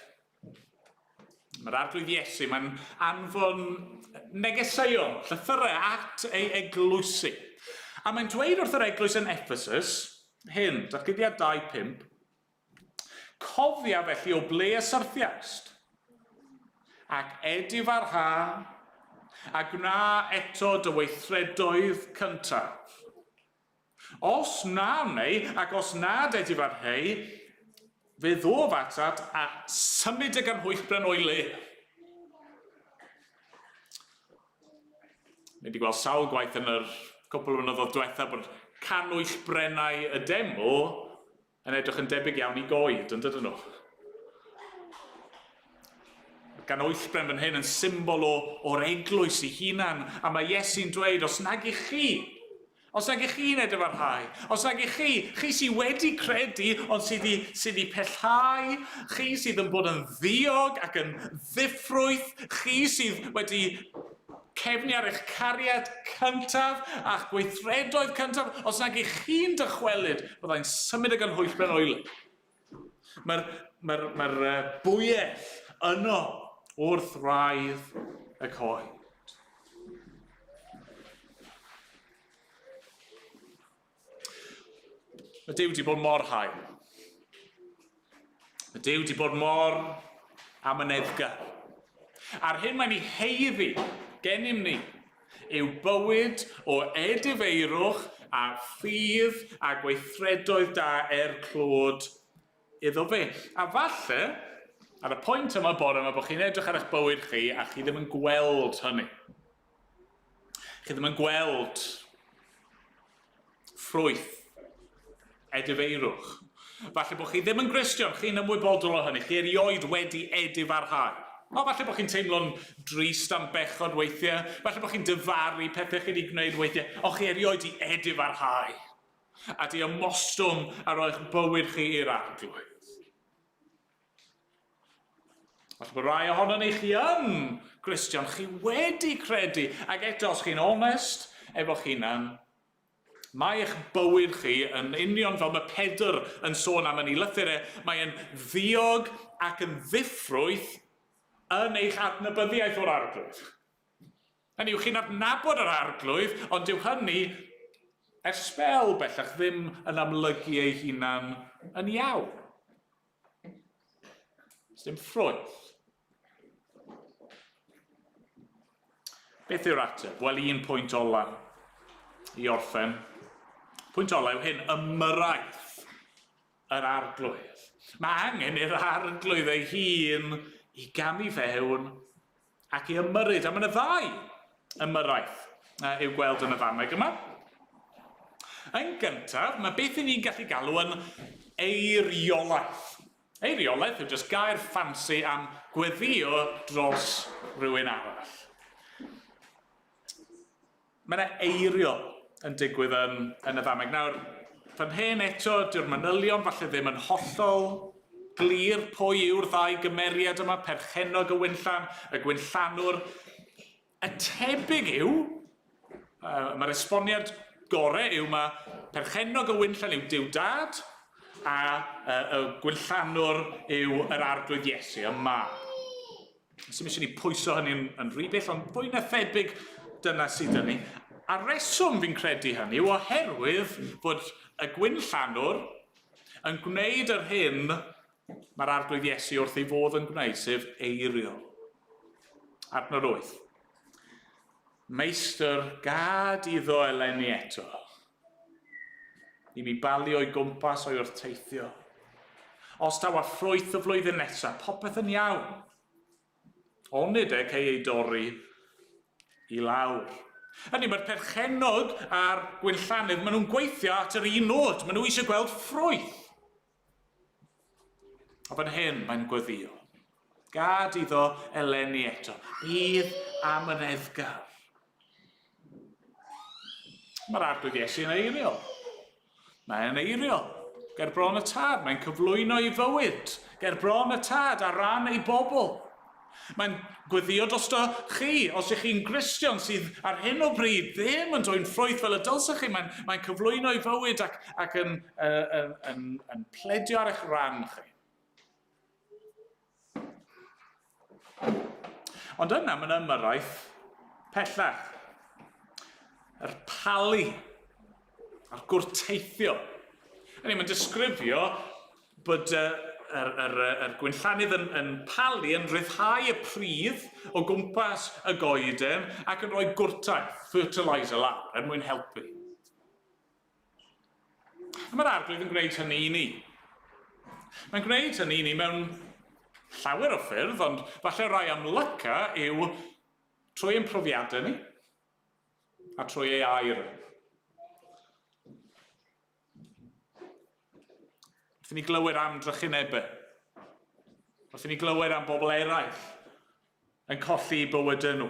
[SPEAKER 1] Mae'r arglwydd Iesu, mae'n anfon negeseuon, llythyrau at ei eglwysi. A mae'n dweud wrth yr eglwys yn Ephesus, hyn, Datguddiad 2:5, cofia felly o ble y syrthiast, ac edifarha, a gwna eto dy weithredoedd cyntaf. Os na neu, ac os nad edifarhau, fe ddof atat a symud y ganhwyllbren o'i le. Ni wedi gweld sawl gwaith yn yr cwpl o flynyddoedd diwethaf bod canwyllbrennau y demo yn edrych yn debyg iawn i goed, yn dydyn nhw. Ganwyllbren fan hyn yn symbol o'r eglwys ei hunan, a mae Iesu'n dweud, os nag i chi'n edifarhau, os nag i chi sydd wedi credu, ond sydd wedi pellhau, chi sydd yn bod yn ddiog ac yn ddiffrwyth, chi sydd wedi cefnu ar eich cariad cyntaf a'ch gweithredoedd cyntaf, os nag i chi'n dychwelyd, byddai'n symud y ganhwyllbren o'i le. Mae'r bwyell yno wrth raidd y coed. Mae Duw wedi bod mor hael. Mae Duw wedi bod mor amyneddgar. A'r hyn mae'n ei heiddi gennym ni yw bywyd o edifeirwch a ffydd a gweithredoedd da clod iddo fe. A falle, ar y pwynt yma bore yma, bod chi'n edrych ar eich bywyd chi a chi ddim yn gweld hynny. Chi ddim yn gweld ffrwyth edifeirwch. Falle bod chi ddim yn Gristion, chi'n ymwybodol o hynny, chi erioed wedi edifarhau. O, falle bod chi'n teimlo'n drist am bechod weithiau, falle bod chi'n dyfaru pethau chi wedi gwneud weithiau, o chi erioed i edifarhau. A di ymostwng ar eich bywyd chi i'r arglwydd. Falle bod rai ohono ni chi yn Gristion, chi wedi credu, ac eto os chi'n onest efo chi'n mae eich bywyd chi yn union fel mae Pedr yn sôn am yn ei lythyr mae'n ddiog ac yn ddiffrwyth yn eich adnabyddiaeth o'r arglwydd. Hynny yw, chi'n adnabod yr arglwydd, ond dyw hynny ers sbel bellach ddim yn amlygu ei hunan yn iawn. Dim ffrwyth. Beth yw'r ateb? Wel, un pwynt ola i orffen. Pwynt ola yw hyn, ymyraeth yr arglwydd. Mae angen i'r arglwydd ei hun i gamu fewn ac i ymyrryd. A mae'n y ddau ymyraeth i'w gweld yn y fannau yma. Yn gyntaf, mae beth ni'n gallu galw yn eiriolaeth. Eiriolaeth yw jyst gair ffansi am gweddio dros rhywun arall. Mae yna eirio yn digwydd yn y ddameg. Nawr, fan hyn eto, dyw'r manylion falle ddim yn hollol glir pwy yw'r ddau gymeriad yma, perchenog y gwynllanwr. Y tebyg yw, mae'r esboniad gorau yw mae perchenog y wynllan yw Duw Dad, a y gwynllanwr yw yr arglwydd Iesu, y mab. Sy'n eisiau ni pwyso hynny yn rhy bell, ond fwy na thebyg dyna sydd yn ni. A reswm fi'n credu hynny yw oherwydd bod y gwynllanwr yn gwneud yr hyn mae'r arglwydd Iesu wrth ei fodd yn gwneud, sef eirio. Adnod 8. Meistr, gad iddo eleni eto. I mi balu o'i gwmpas o'i wrteithio. Os taw a ffrwyth y flwyddyn nesaf, popeth yn iawn. Onid cei ei dorri i lawr. Hynny, mae'r perchenog a'r gwynllannydd, maen nhw'n gweithio at yr un nod. Maen nhw eisiau gweld ffrwyth. A fan hyn mae'n gweddio. Gad iddo eleni eto. Bydd am yn eddgar. Mae'r arglwydd Iesu yn eiriol. Mae'n eiriol. Ger bron y tad, mae'n cyflwyno ei fywyd. Ger bron y tad, ar ran ei bobl. Mae'n gweddio drosto chi, os ych chi'n Gristion sydd ar hyn o bryd ddim yn dwy'n ffrwyth fel y dylsech chi, mae'n cyflwyno ei fywyd ac yn pledio ar eich ran chi. Ond yna mae'n ymyraeth pellach. Yr palu a'r gwrteithio. Mae'n disgrifio bod yr gwynllannydd yn palu, yn rhyddhau y pridd o gwmpas y goeden ac yn rhoi gwrtaith, fertiliser lawr, er mwyn helpu. Mae'r arglwydd yn gwneud hynny i ni. Mae'n gwneud hynny i ni mewn llawer o ffyrdd, ond falle rai amlyca yw trwy ein profiadau ni a trwy ei air. Wrth i ni glywed am drychinebau. Wrth i ni glywed am bobl eraill yn colli bywydau nhw.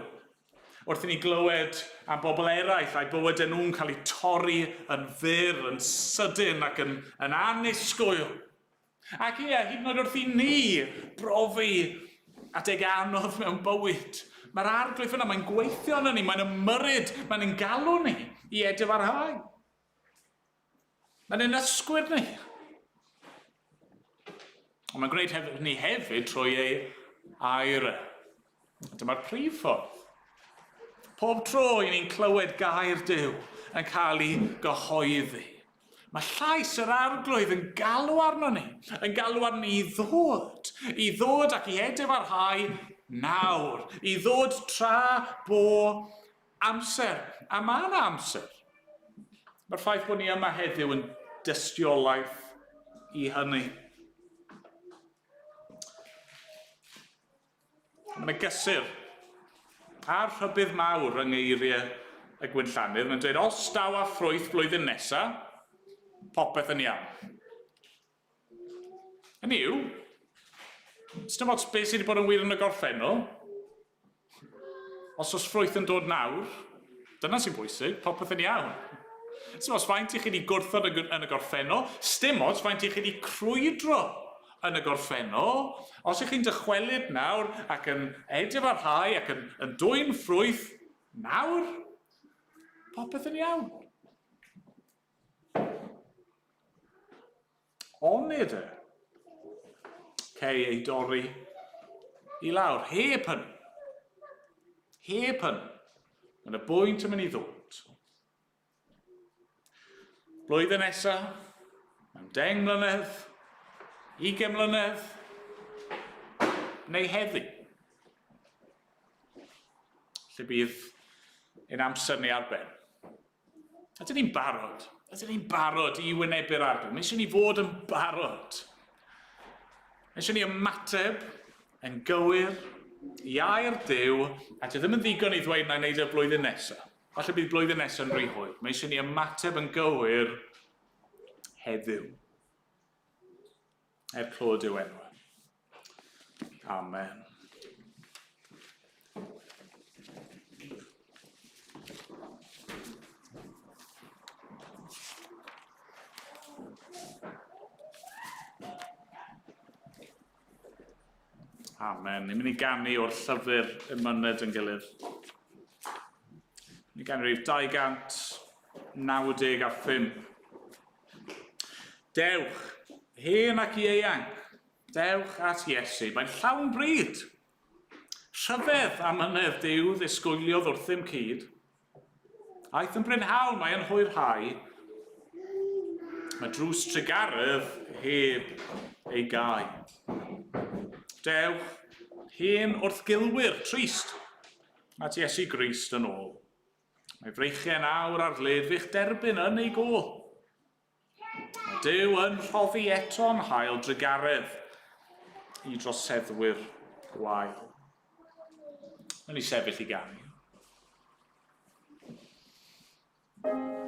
[SPEAKER 1] Wrth i ni glywed am bobl eraill a'i bywydau nhw'n cael eu torri yn fyr, yn sydyn ac yn annisgwyl. Ac hyd yn oed wrth i ni brofi adeg anodd mewn bywyd. Mae'r arglwydd yna, mae'n gweithio yna ni, mae'n ymyrryd, mae'n ein galw ni i edryfarhau. Mae'n ein ysgwyr ni. Ond mae'n gwneud hynny hefyd trwy ei air. Dyma'r prif ffordd. Pob tro i ni'n clywed gair Duw yn cael ei gyhoeddi. Mae llais yr arglwydd yn galw arno ni, yn galw arno ni i ddod ac i edryfarhau nawr, i ddod tra bo amser, a mae yna amser. Mae'r ffaith bod ni yma heddiw yn dystiolaeth i hynny. Mae'n gysur a'r rhybydd mawr yng ngeiriau y gwynllannydd. Mae'n dweud, os daw a ffrwyth blwyddyn nesaf, popeth yn iawn. Hynny yw, dim ots beth sydd wedi bod yn wir yn y gorffennol. Os oes ffrwyth yn dod nawr, dyna sy'n bwysig, popeth yn iawn. Dim ots faint i chi wedi gwrthod yn y gorffennol, dim ots faint i chi wedi crwydro yn y gorffennol. Os ych chi'n dychwelyd nawr ac yn edryfarhau ac yn dwyn ffrwyth nawr, popeth yn iawn. Onid cei ei dorri i lawr. Heb hynny. Heb hynny. Mae'n y bwynt yn mynd i ddod. Blwyddyn nesaf, mewn 10 mlynedd, 20 mlynedd, neu heddi. Lle bydd ein amser ni ar ben. Ydyn ni'n barod? Ydyn ni'n barod i wynebu'r arglwydd? Mae eisiau ni fod yn barod. Mae eisiau ni ymateb yn gywir i air Duw, a ti ddim yn ddigon i ddweud na'i wneud y blwyddyn nesaf. Falle bydd blwyddyn nesaf yn rhy hwyr. Mae eisiau ni ymateb yn gywir heddiw. Clod yw enw. Amen. Amen. Ni'n mynd i ganu o'r llyfr y myned yn gilydd. Ni'n ganu rhyw 295. Dewch, hen ac i eang, dewch at Iesu. Mae'n llawn bryd. Rhyfedd a mynedd Duw ddisgwyliodd wrthym cyd. Aeth yn brynhawn, mae'n hwyrhau. Mae drws trigaredd heb ei gau. Dewch, hen wrthgilwyr, trist, at Iesu Grist yn ôl. Mae freichiau nawr ar ledfych derbyn yn ei gôl. Mae Duw yn rhoddi eto'n hael drigaredd i droseddwyr gwael. Mae'n ni sefyll i ganu.
[SPEAKER 3] Amen.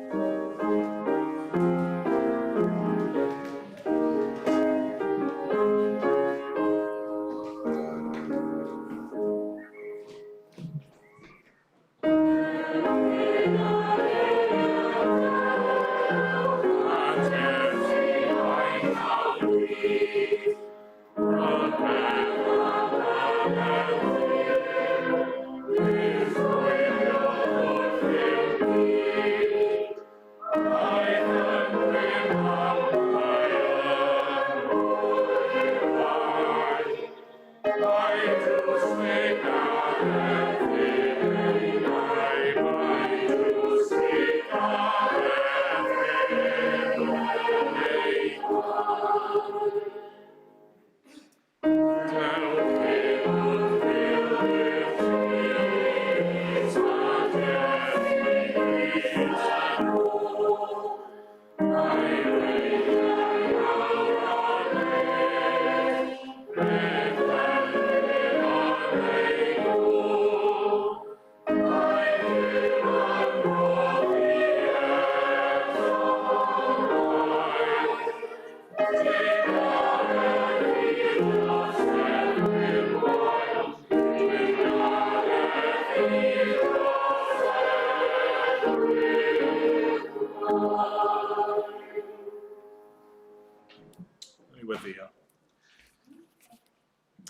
[SPEAKER 1] newyddio.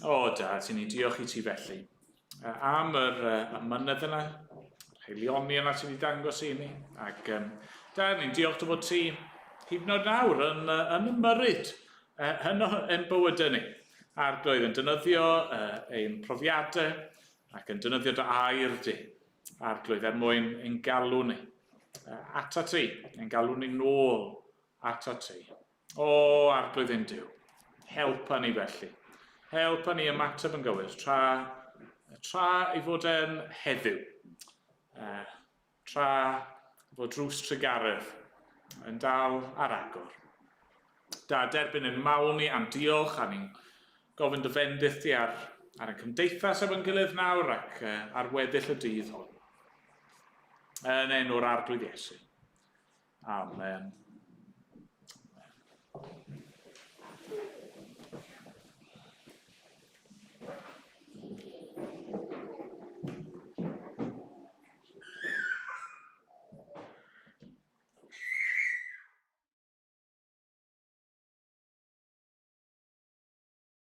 [SPEAKER 1] O, Dad, i ni diolch i ti felly. Am y mynydd yna, heilioni yna ti wedi dangos i ni. Ac, Dad, ni'n diolch dy fod ti hyd yn oed nawr yn ymyrryd yn bywydau ni. Arglwydd yn defnyddio ein profiadau ac yn defnyddio dy air di. Arglwydd mwyn ein galw ni ata ti, ein galw ni nôl ata ti. O, Arglwydd ein Duw, helpa ni felly. Helpa ni ymateb yn gywir tra i fod yn heddiw. Tra fod drws tregaredd yn dal ar agor. Da, derbyn yn mawl ni am diolch, a ni'n gofyn dy fendith ti ar y cymdeithas efo'n gilydd nawr ac ar weddill y dydd hwn. Yn enw'r Arglwydd Iesu. Amen.